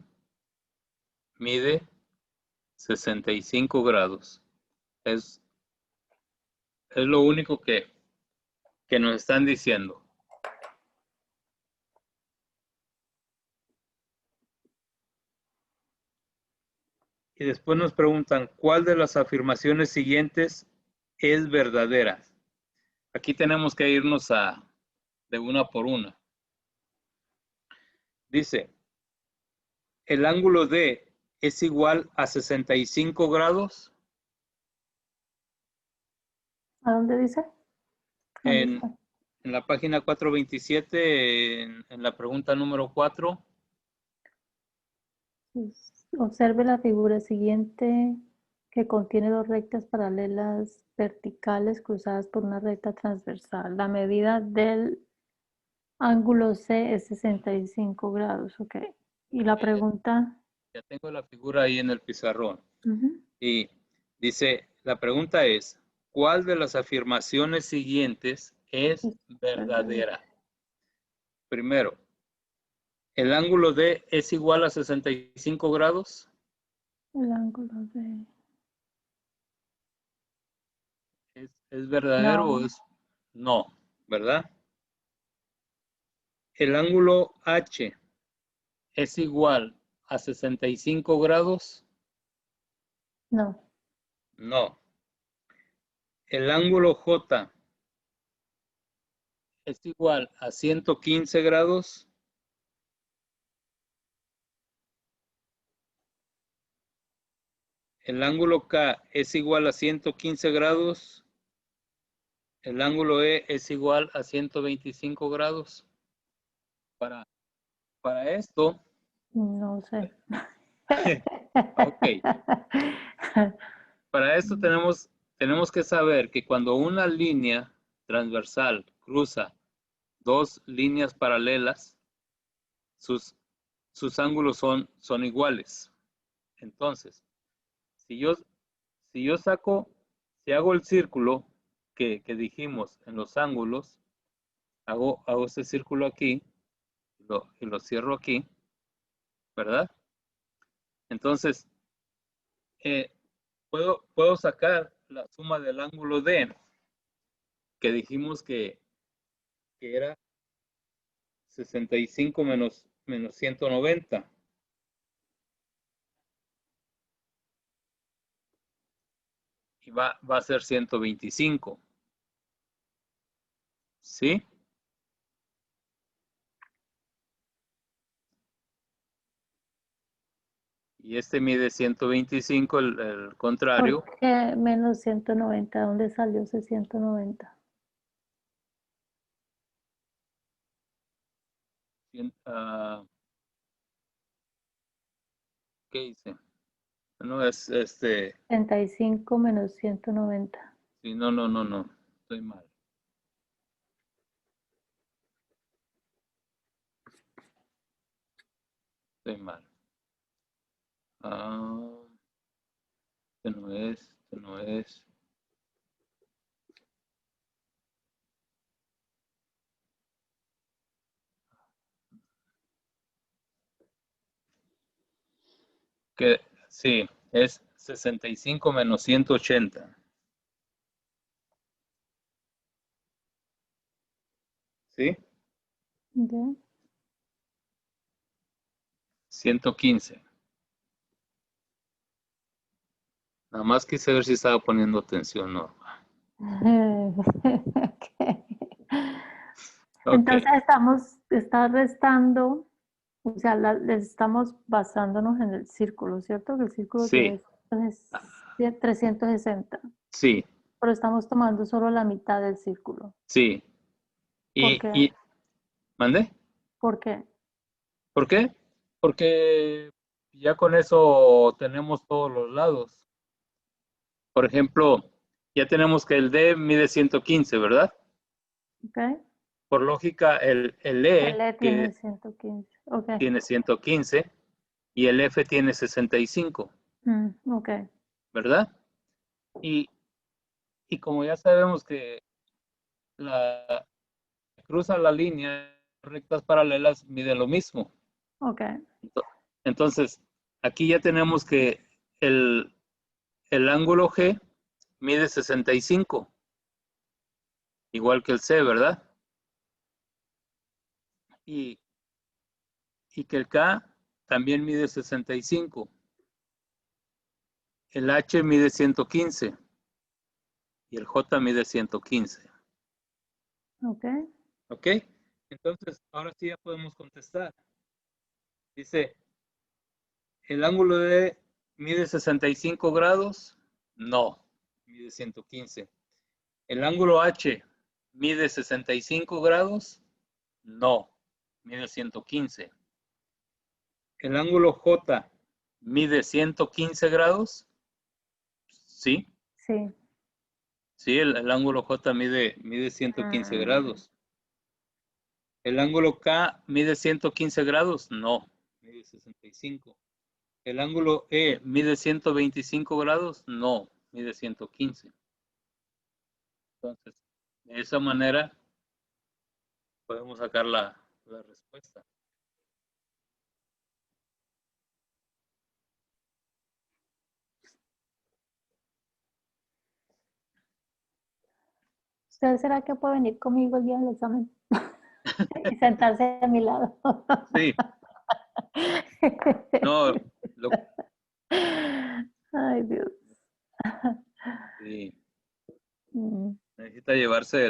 mide 65 grados. Es lo único que nos están diciendo. Y después nos preguntan, ¿cuál de las afirmaciones siguientes es verdadera? Aquí tenemos que irnos de una por una. Dice, ¿el ángulo D es igual a 65 grados? ¿A dónde dice? ¿Dónde En, está? en la página 427, en la pregunta número 4, Observe la figura siguiente que contiene dos rectas paralelas verticales cruzadas por una recta transversal. La medida del ángulo C es 65 grados, ok. Y la pregunta, ya tengo la figura ahí en el pizarrón. ujú, Y dice, la pregunta es, ¿cuál de las afirmaciones siguientes es es verdadera. verdadera? Primero, ¿el ángulo D es igual a 65 grados? El ángulo de... ¿Es verdadero o No, es no? ¿Verdad? ¿El ángulo H es igual a 65 grados? no, No. ¿El ángulo J es igual a 115 grados? ¿El ángulo K es igual a 115 grados? ¿El ángulo E es igual a 125 grados? Para, para esto, no sé. ok, para esto tenemos que saber que cuando una línea transversal cruza dos líneas paralelas, sus, sus ángulos son iguales. Entonces, si yo, si yo saco, si hago el círculo que dijimos en los ángulos, hago este círculo aquí y lo cierro aquí, ¿verdad? Entonces, puedo sacar la suma del ángulo D, que dijimos que era 65 menos 190. Y va a ser 125. ¿Sí? Y este mide 125, el contrario. ¿Por qué menos 190? ¿Dónde salió ese 190? ¿Qué dice? No, es este. 35 menos 190. Sí, no, no, no, no. Estoy mal. Estoy mal. Ah, este no es, este no es. Que sí, es 65 menos 180. ¿Sí? ¿Ya? 115. Nada más quise ver si estaba poniendo atención, ¿no? Ok. Ok, Entonces está restando, o sea, estamos basándonos en el círculo, ¿cierto? Que el círculo sí, tiene 360, sí, pero estamos tomando solo la mitad del círculo. sí. ¿Por Y, qué? y, ¿mandé? ¿Por qué? ¿Por qué? Porque ya con eso tenemos todos los lados. Por ejemplo, ya tenemos que el D mide 115, ¿verdad? ¿Ok? Por lógica, el El E, E que tiene 115. Ok. tiene 115, y el F tiene 65, Ok. ¿verdad? Y, y como ya sabemos que la cruza la línea, rectas paralelas miden lo mismo. Ok. Entonces, aquí ya tenemos que el, el ángulo G mide 65, igual que el C, ¿verdad? Y, y que el K también mide 65. El H mide 115 y el J mide 115. Ok. ¿Ok? Entonces, ahora sí ya podemos contestar. Dice, ¿el ángulo D mide 65 grados? No, mide 115. ¿El ángulo H mide 65 grados? No, mide 115. ¿El ángulo J mide 115 grados? Sí, Sí. sí, el ángulo J mide 115 Mm, grados. ¿El ángulo K mide 115 grados? No, mide 65. ¿El ángulo E mide 125 grados? No, mide 115. Entonces, de esa manera podemos sacar la respuesta. ¿Usted será que puede venir conmigo el día del examen y sentarse a mi lado? Sí, no, lo, Ay, Dios. sí, Mm. necesita llevarse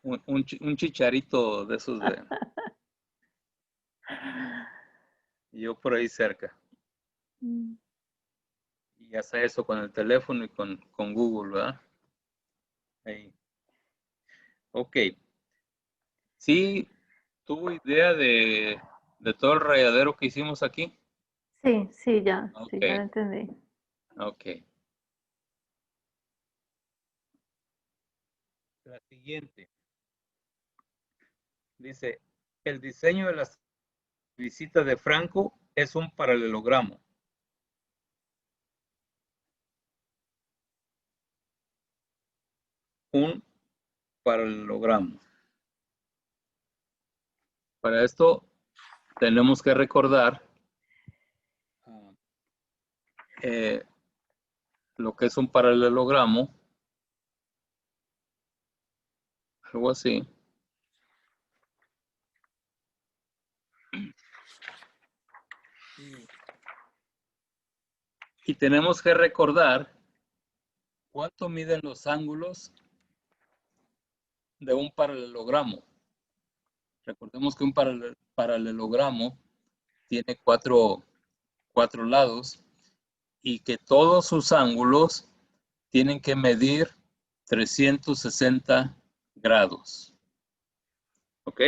un chicharito de esos de yo por ahí cerca. Mm. Y hace eso con el teléfono y con Google, ¿verdad? Ahí. Ok. Sí, tuvo idea de todo el rayadero que hicimos aquí. Sí, sí, ya Ok, lo entendí. ok. La siguiente. Dice, el diseño de las visitas de Franco es un paralelogramo. Un paralelogramo. Para esto tenemos que recordar eh, lo que es un paralelogramo, algo así. Y tenemos que recordar cuánto miden los ángulos de un paralelogramo. Recordemos que un paralelogramo tiene cuatro lados y que todos sus ángulos tienen que medir 360 grados. ¿Ok?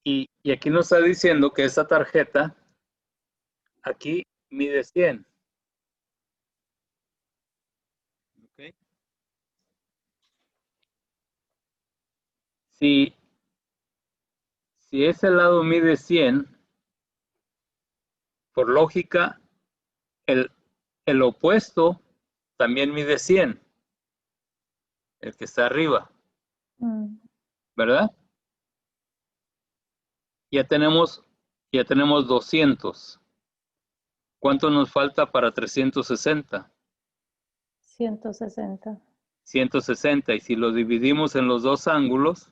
Y aquí nos está diciendo que esta tarjeta aquí mide 100. ¿Ok? Si ese lado mide 100, por lógica, el opuesto también mide 100, el que está arriba, ¿verdad? Ya tenemos 200. ¿Cuánto nos falta para 360? 160. 160. Y si lo dividimos en los dos ángulos,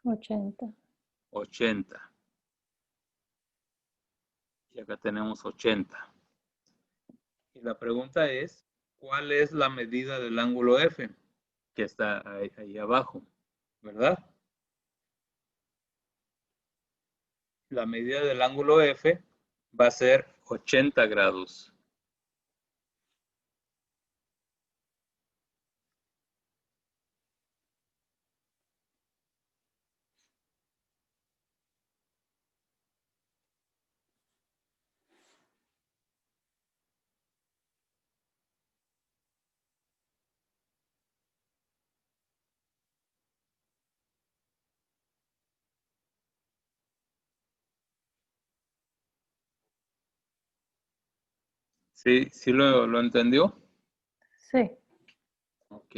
80. 80. Y acá tenemos 80. Y la pregunta es, ¿cuál es la medida del ángulo F? Que está ahí abajo, ¿verdad? La medida del ángulo F va a ser 80 grados. ¿Sí lo entendió? Sí. Ok.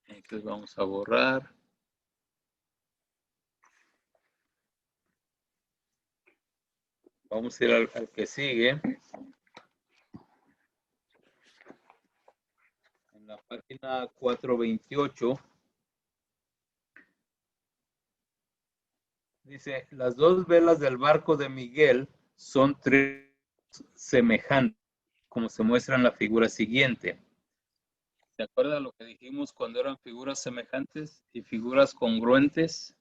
Entonces vamos a borrar. Vamos a ir al que sigue. En la página 428. Dice, las dos velas del barco de Miguel son tres semejantes, como se muestra en la figura siguiente. ¿Se acuerda lo que dijimos cuando eran figuras semejantes y figuras congruentes?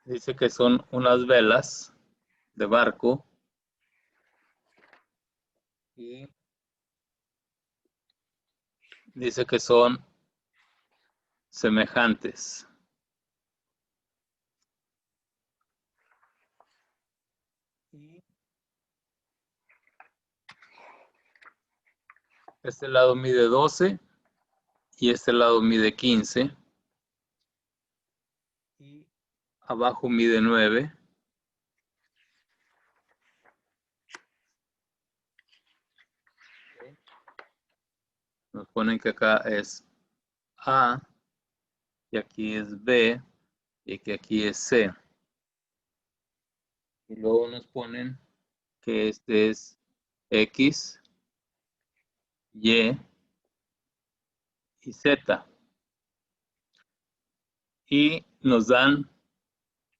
Dice que son unas velas de barco y dice que son semejantes. Y este lado mide 12 y este lado mide 15 y abajo mide 9. Nos ponen que acá es A y aquí es B y que aquí es C. Y luego nos ponen que este es X, Y y Z. Y nos dan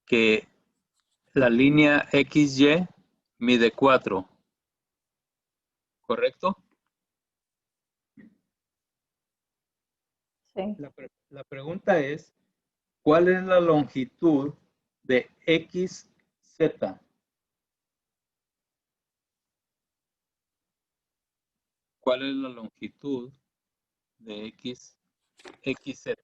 que la línea XY mide 4. ¿Correcto? Sí. La pregunta es, ¿cuál es la longitud de XZ? ¿Cuál es la longitud de XZ?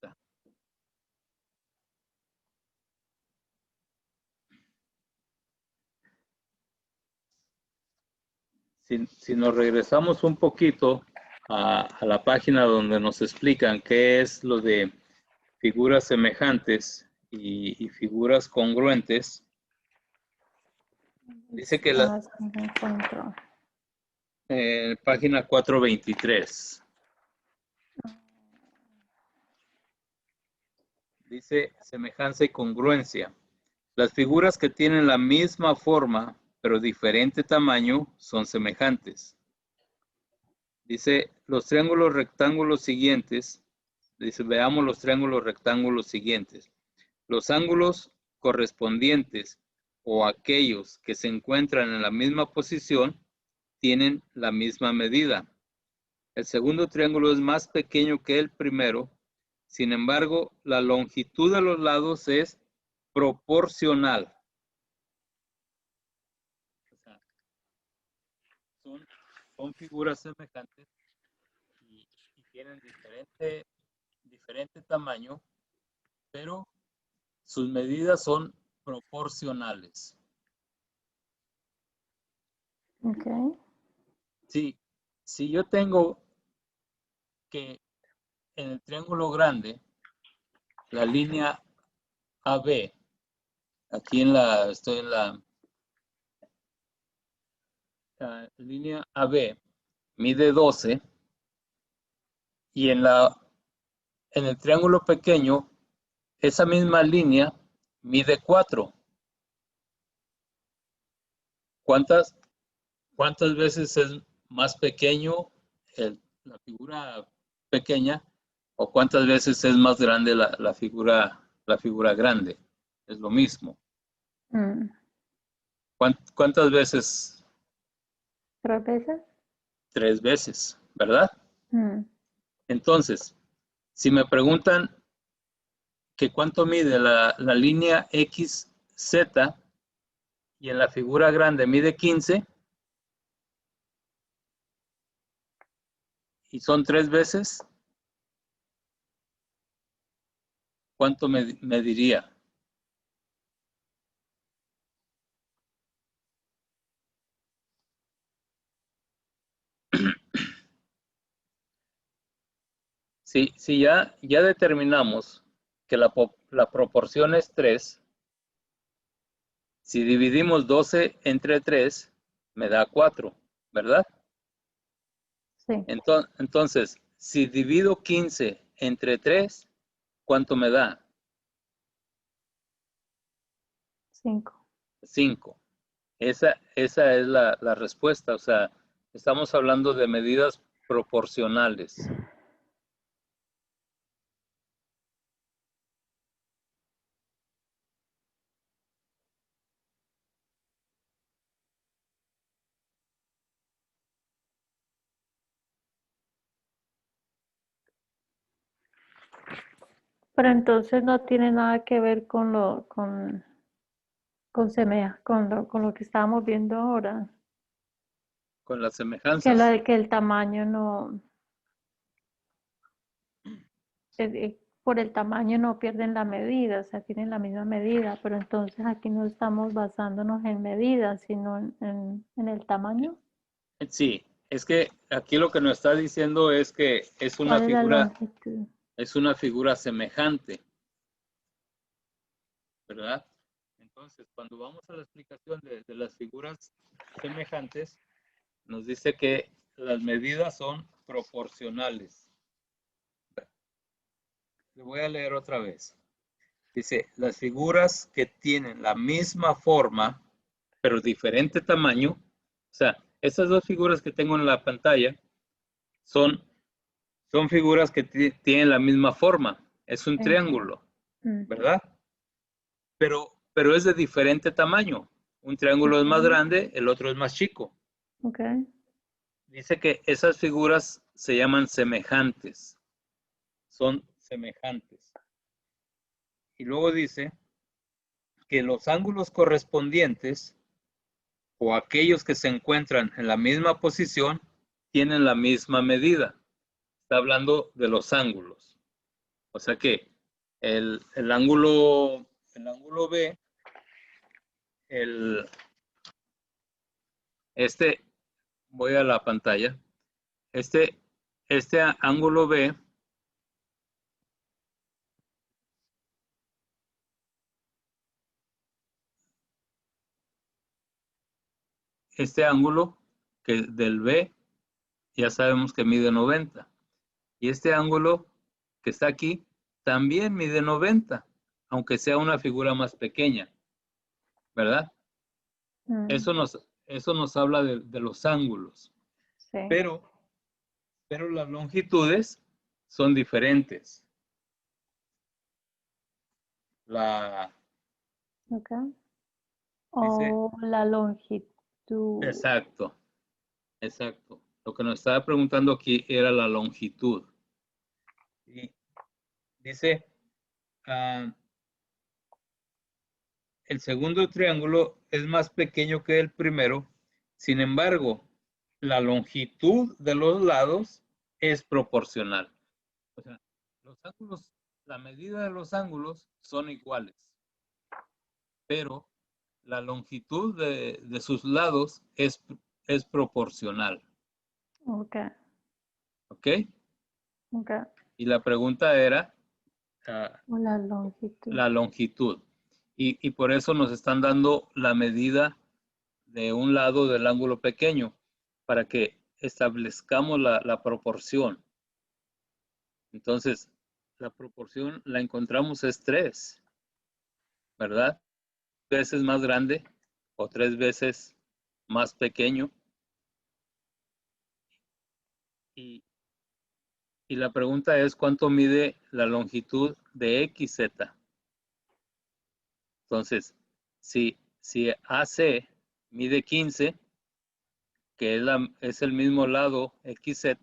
Si nos regresamos un poquito a la página donde nos explican qué es lo de figuras semejantes y figuras congruentes, dice que la página 423 dice semejanza y congruencia. Las figuras que tienen la misma forma pero diferente tamaño son semejantes. Dice los triángulos rectángulos siguientes. Dice, veamos los triángulos rectángulos siguientes. Los ángulos correspondientes o aquellos que se encuentran en la misma posición tienen la misma medida. El segundo triángulo es más pequeño que el primero. Sin embargo, la longitud de los lados es proporcional. O sea, son figuras semejantes y tienen diferente tamaño, pero sus medidas son proporcionales. Ok. Si yo tengo que en el triángulo grande, la línea AB, aquí estoy en la línea AB, mide 12, y en el triángulo pequeño, esa misma línea mide 4. ¿Cuántas veces es más pequeño la figura pequeña o cuántas veces es más grande la figura grande? Es lo mismo. Mm. ¿Cuántas veces? 3 veces. 3 veces, ¿verdad? Mm. Entonces, si me preguntan que cuánto mide la línea XZ y en la figura grande mide 15 y son 3 veces, ¿cuánto me diría? Si ya determinamos que la proporción es 3, si dividimos 12 entre 3, me da 4, ¿verdad? Sí. Entonces, si divido 15 entre 3, ¿cuánto me da? 5. 5. Esa es la respuesta. O sea, estamos hablando de medidas proporcionales. Pero entonces no tiene nada que ver con lo que estábamos viendo ahora. Con las Que lo semejanzas. de que el tamaño no, por el tamaño no pierden la medida, o sea, tienen la misma medida, pero entonces aquí no estamos basándonos en medidas, sino en el tamaño. Sí, es que aquí lo que nos está diciendo es que ¿Cuál es la longitud? es una figura semejante, ¿verdad? Entonces, cuando vamos a la explicación de las figuras semejantes, nos dice que las medidas son proporcionales. Le voy a leer otra vez. Dice, las figuras que tienen la misma forma, pero diferente tamaño, o sea, estas dos figuras que tengo en la pantalla son figuras que tienen la misma forma. Es un Sí. triángulo, Mm. ¿verdad? Pero es de diferente tamaño. Un triángulo es más Ok. grande, el otro es más chico. Ok. Dice que esas figuras se llaman semejantes. Son semejantes. Y luego dice que los ángulos correspondientes o aquellos que se encuentran en la misma posición tienen la misma medida. Está hablando de los ángulos. O sea que el ángulo B, voy a la pantalla, este ángulo B, este ángulo que del B ya sabemos que mide 90. Y este ángulo que está aquí también mide 90, aunque sea una figura más pequeña, ¿verdad? Mm. Eso nos habla de los ángulos, Sí. pero las longitudes son diferentes. La, Ok. Dice, O la longitud. exacto, exacto. Lo que nos estaba preguntando aquí era la longitud. Y dice, ah, el segundo triángulo es más pequeño que el primero, sin embargo, la longitud de los lados es proporcional. O sea, los ángulos, la medida de los ángulos son iguales, pero la longitud de sus lados es proporcional. Ok, ¿Ok? ok. Y la pregunta era O la longitud. la longitud. Y por eso nos están dando la medida de un lado del ángulo pequeño para que establezcamos la proporción. Entonces, la proporción la encontramos es 3, ¿verdad? 3 veces más grande o 3 veces más pequeño. Y, y la pregunta es, ¿cuánto mide la longitud de XZ? Entonces, si AC mide 15, que es el mismo lado XZ,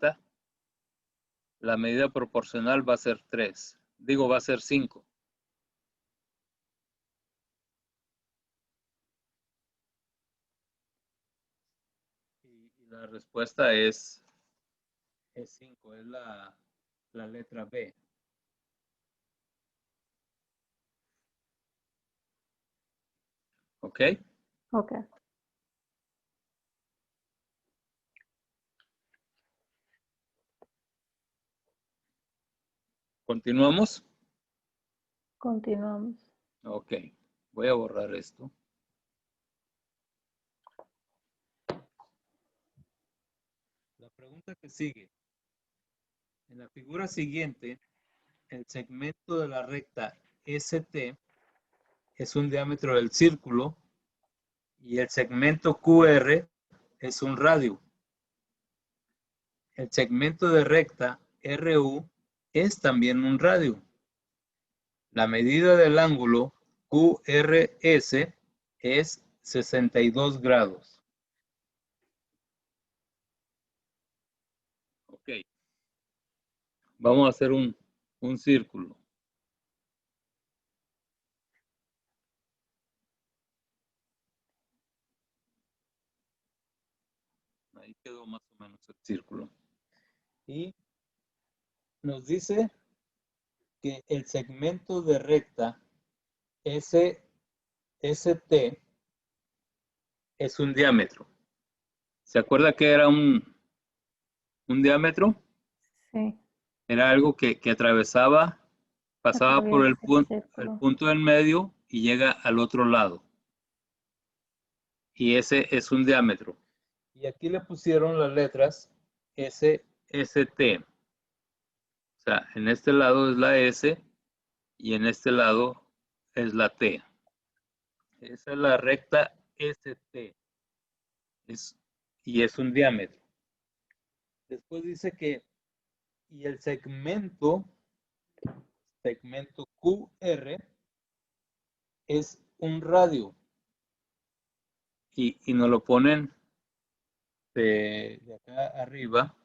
la medida proporcional va a ser 3. Digo, va a ser 5. Y la respuesta es 5, es la letra B. ¿Ok? Ok, ¿Continuamos? continuamos. Ok. Voy a borrar esto. La pregunta que sigue. En la figura siguiente, el segmento de la recta ST es un diámetro del círculo y el segmento QR es un radio. El segmento de recta RU es también un radio. La medida del ángulo QRS es 62 grados. Ok. Vamos a hacer un círculo. Ahí quedó más o menos el círculo. Y nos dice que el segmento de recta ST es un diámetro. ¿Se acuerda que era un diámetro? Sí, Era algo que atravesaba, pasaba por atraviesa el el círculo. punto en medio y llega al otro lado. Y ese es un diámetro. Y aquí le pusieron las letras ST. O sea, en este lado es la S y en este lado es la T. Esa es la recta ST. Es, y es un diámetro. Después dice que, y el segmento QR es un radio. Y nos lo ponen de acá arriba.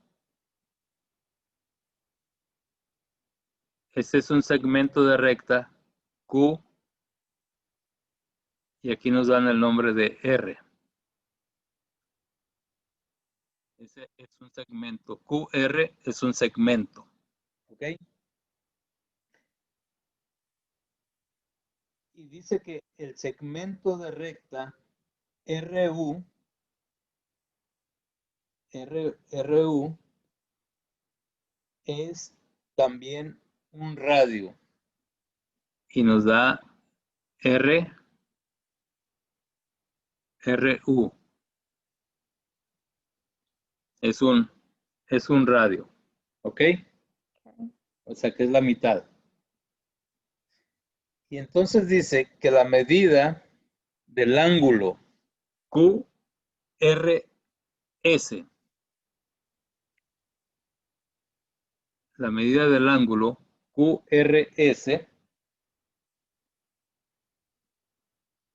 Este es un segmento de recta Q y aquí nos dan el nombre de R. Ese es un segmento. QR es un segmento. ¿Ok? Y dice que el segmento de recta RU, RU es también un radio. Y nos da RU. Es un radio. ¿Ok? Ok. O sea que es la mitad. Y entonces dice que la medida del ángulo QRS, la medida del ángulo QRS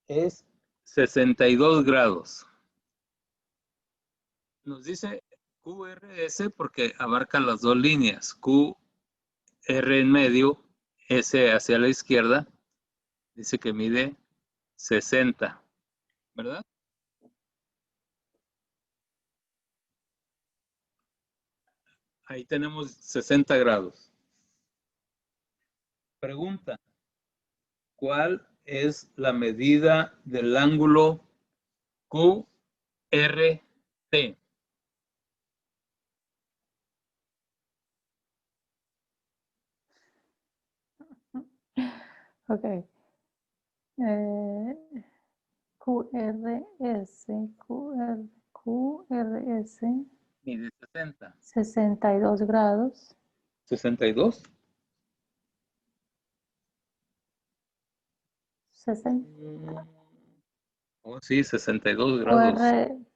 es 62 grados. Nos dice QRS porque abarca las dos líneas. QR en medio, S hacia la izquierda. Dice que mide 60, ¿verdad? Ahí tenemos 60 grados. Pregunta, ¿cuál es la medida del ángulo QRT? Ok. QRS, QRS, Mide 60. 62 grados. ¿62? 60. Oh, sí, 62 grados.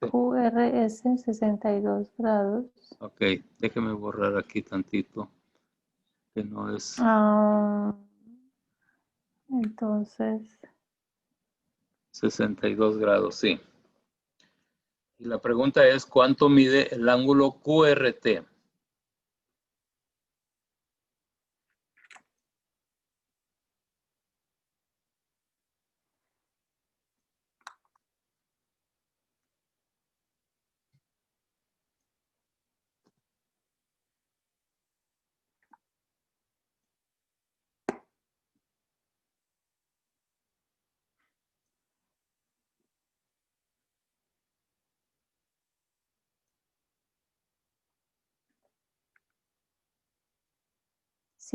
QRS 62 grados. Ok, déjeme borrar aquí tantito, que no es Entonces, 62 grados, sí. Y la pregunta es, ¿cuánto mide el ángulo QRT?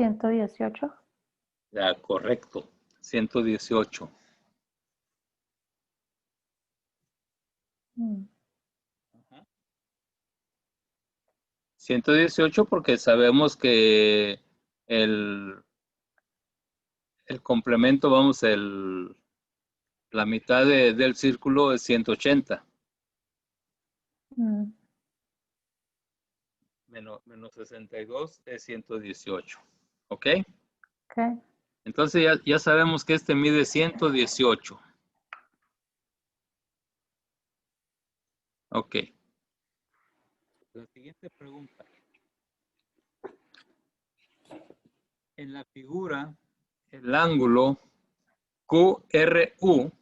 ¿118? Ya, correcto, 118. 118 porque sabemos que el complemento, vamos, la mitad del círculo es 180. Menos 62 es 118. ¿Ok? Ok. Entonces ya sabemos que este mide 118. Ok. La siguiente pregunta. En la figura, el ángulo QRU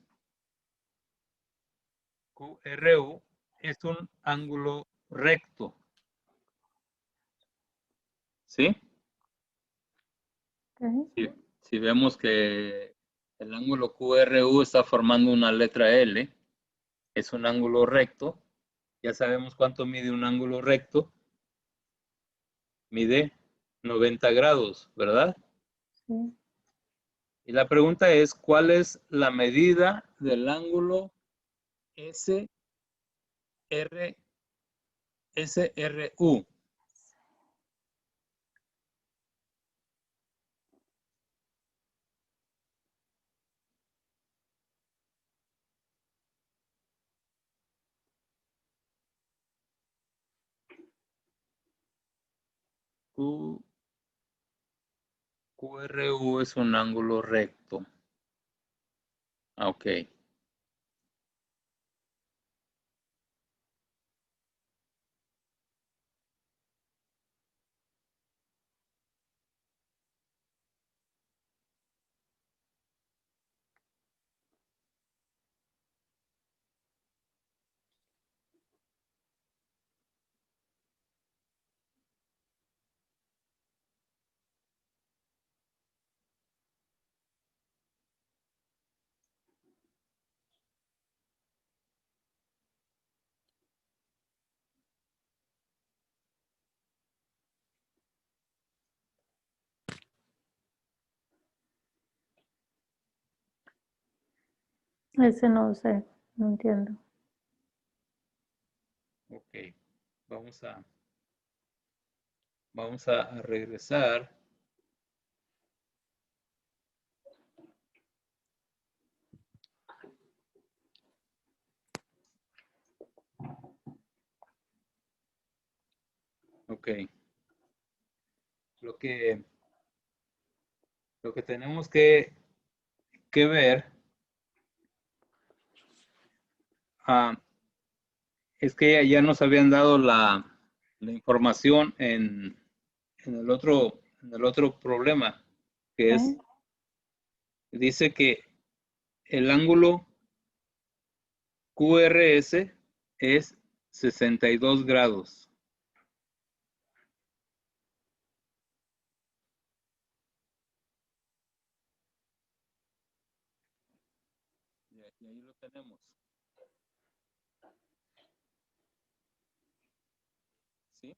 es un ángulo recto. ¿Sí? Okay. Si vemos que el ángulo QRU está formando una letra L, es un ángulo recto. Ya sabemos cuánto mide un ángulo recto. Mide 90 grados, ¿verdad? Sí. Y la pregunta es, ¿cuál es la medida del ángulo SRU? QRU es un ángulo recto. Ok. Ese no sé, no entiendo. Ok. Vamos a regresar. Ok. Lo que tenemos que ver es que ya nos habían dado la información en el otro problema, que es, Ok. dice que el ángulo QRS es 62 grados. Y ahí lo tenemos. ¿Sí?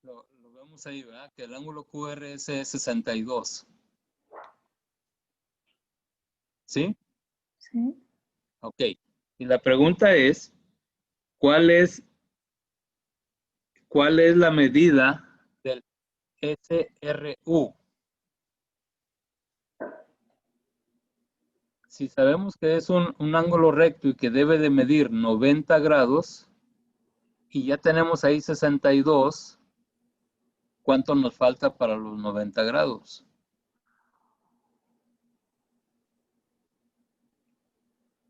Lo vemos ahí, ¿verdad? Que el ángulo QRS es 62. ¿Sí? Sí. Ok. Y la pregunta es, ¿cuál es la medida del SRU? Si sabemos que es un ángulo recto y que debe de medir 90 grados, y ya tenemos ahí 62, ¿cuánto nos falta para los 90 grados?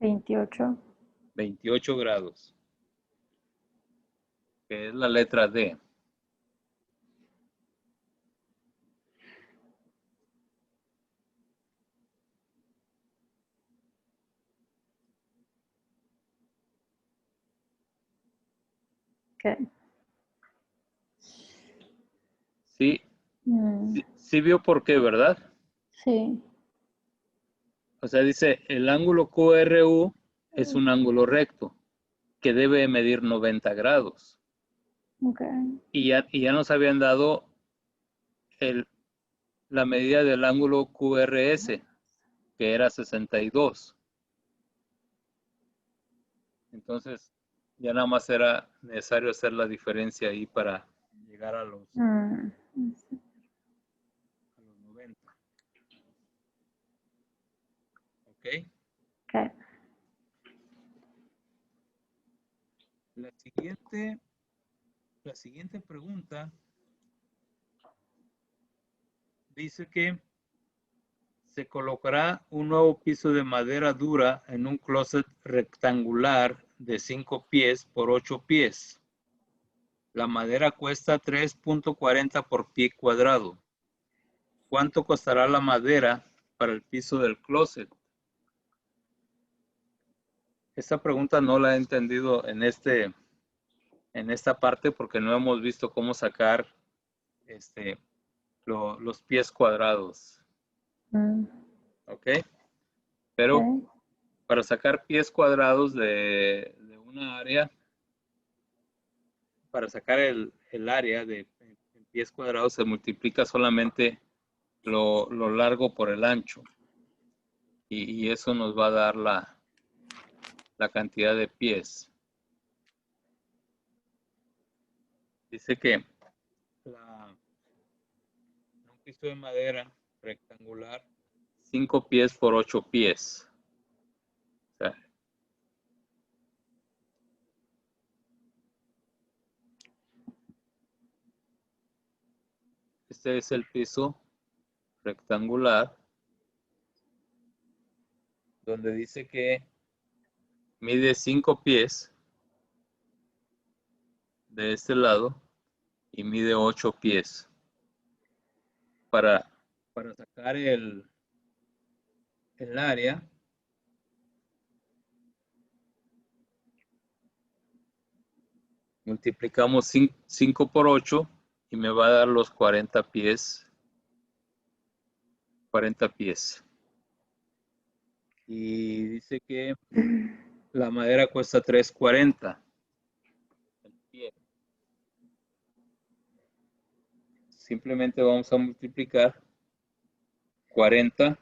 28. 28 grados, que es la letra D. Ok. Sí, Mm, sí vio por qué, ¿verdad? sí. O sea, dice, el ángulo QRU es un ángulo recto que debe medir 90 grados. Ok. Y ya nos habían dado la medida del ángulo QRS, que era 62. Entonces, ya nada más era necesario hacer la diferencia ahí para llegar a los Mm, 90. ¿Ok? ok. La siguiente pregunta dice que se colocará un nuevo piso de madera dura en un closet rectangular de 5 pies por 8 pies. La madera cuesta 3.40 por pie cuadrado. ¿Cuánto costará la madera para el piso del closet? Esta pregunta no la he entendido en esta parte porque no hemos visto cómo sacar los pies cuadrados. Mm, ¿Ok? Pero ok. para sacar pies cuadrados de una área, para sacar el área de pies cuadrados se multiplica solamente lo largo por el ancho. Y eso nos va a dar la cantidad de pies. Dice que un piso de madera rectangular, 5 pies por 8 pies. O sea, este es el piso rectangular, donde dice que mide 5 pies de este lado y mide 8 pies. Para sacar el área, multiplicamos 5 por 8 y me va a dar los 40 pies. 40 pies. Y dice que la madera cuesta 3.40 el pie. Simplemente vamos a multiplicar 40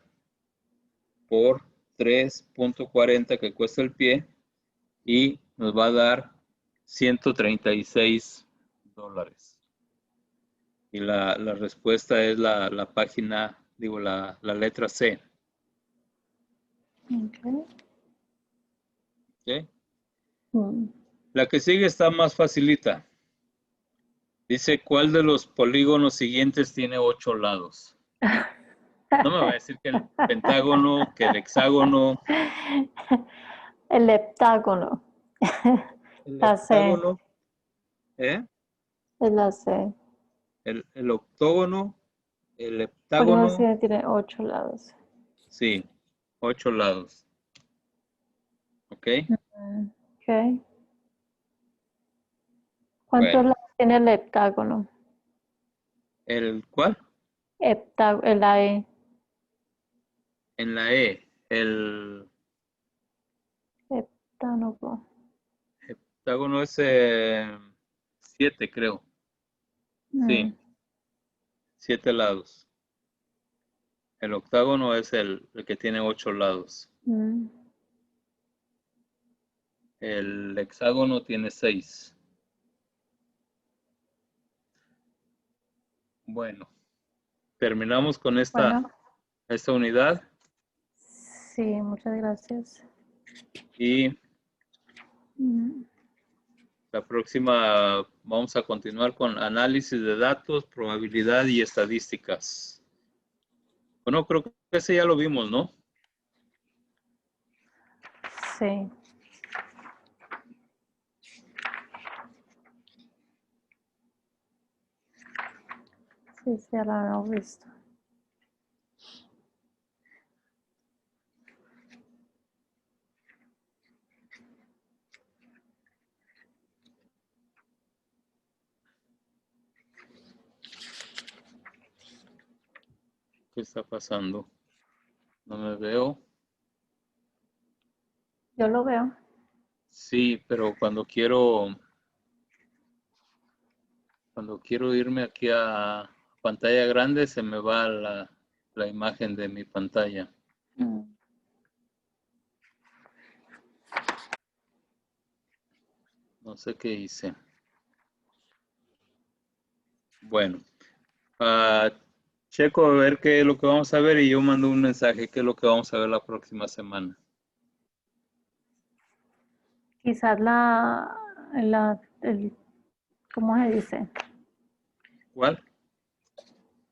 por 3.40 que cuesta el pie y nos va a dar $136. Y la respuesta es la página, digo, la letra C. Ok. ¿Okay? Mm, La que sigue está más facilita. Dice, ¿cuál de los polígonos siguientes tiene 8 lados? No me va a decir que el pentágono, que el hexágono. El heptágono. El La C, heptágono, ¿eh? es la C. El octógono, el Porque no heptágono, sé, tiene 8 lados. sí, 8 lados. ¿Ok? Ok. ¿Cuántos Bueno, lados tiene el heptágono? ¿el cuál? La E. En la E, el Heptágono. heptágono es 7, creo. Mm, Sí, 7 lados. El octágono es el que tiene 8 lados. mm. El hexágono tiene 6. Bueno, terminamos con Bueno, esta unidad sí, muchas gracias. y Mm. la próxima vamos a continuar con análisis de datos, probabilidad y estadísticas. Bueno, creo que ese ya lo vimos, ¿no? Sí. Sí, sí, ya lo hemos visto. ¿Qué está pasando? No me veo. Yo lo veo. Sí, pero cuando quiero irme aquí a pantalla grande, se me va la imagen de mi pantalla. Mm. No sé qué hice. Bueno, checo a ver qué es lo que vamos a ver y yo mando un mensaje qué es lo que vamos a ver la próxima semana. Quizás ¿cómo se dice? ¿Cuál?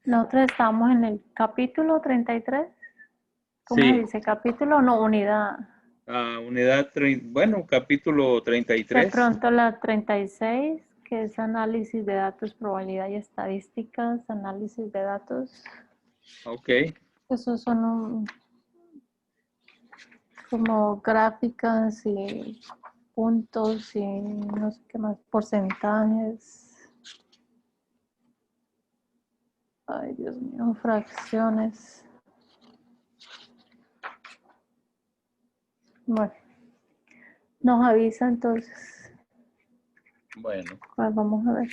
Nosotros estamos en el capítulo 33. ¿Cómo se Sí, dice? Capítulo, no, unidad. unidad, bueno, capítulo De 33. pronto la 36, que es análisis de datos, probabilidad y estadísticas, análisis de datos. Ok, Esos son como gráficas y puntos y no sé qué más, porcentajes. Ay, Dios mío, fracciones. Bueno, nos avisa entonces. bueno. Vamos a ver.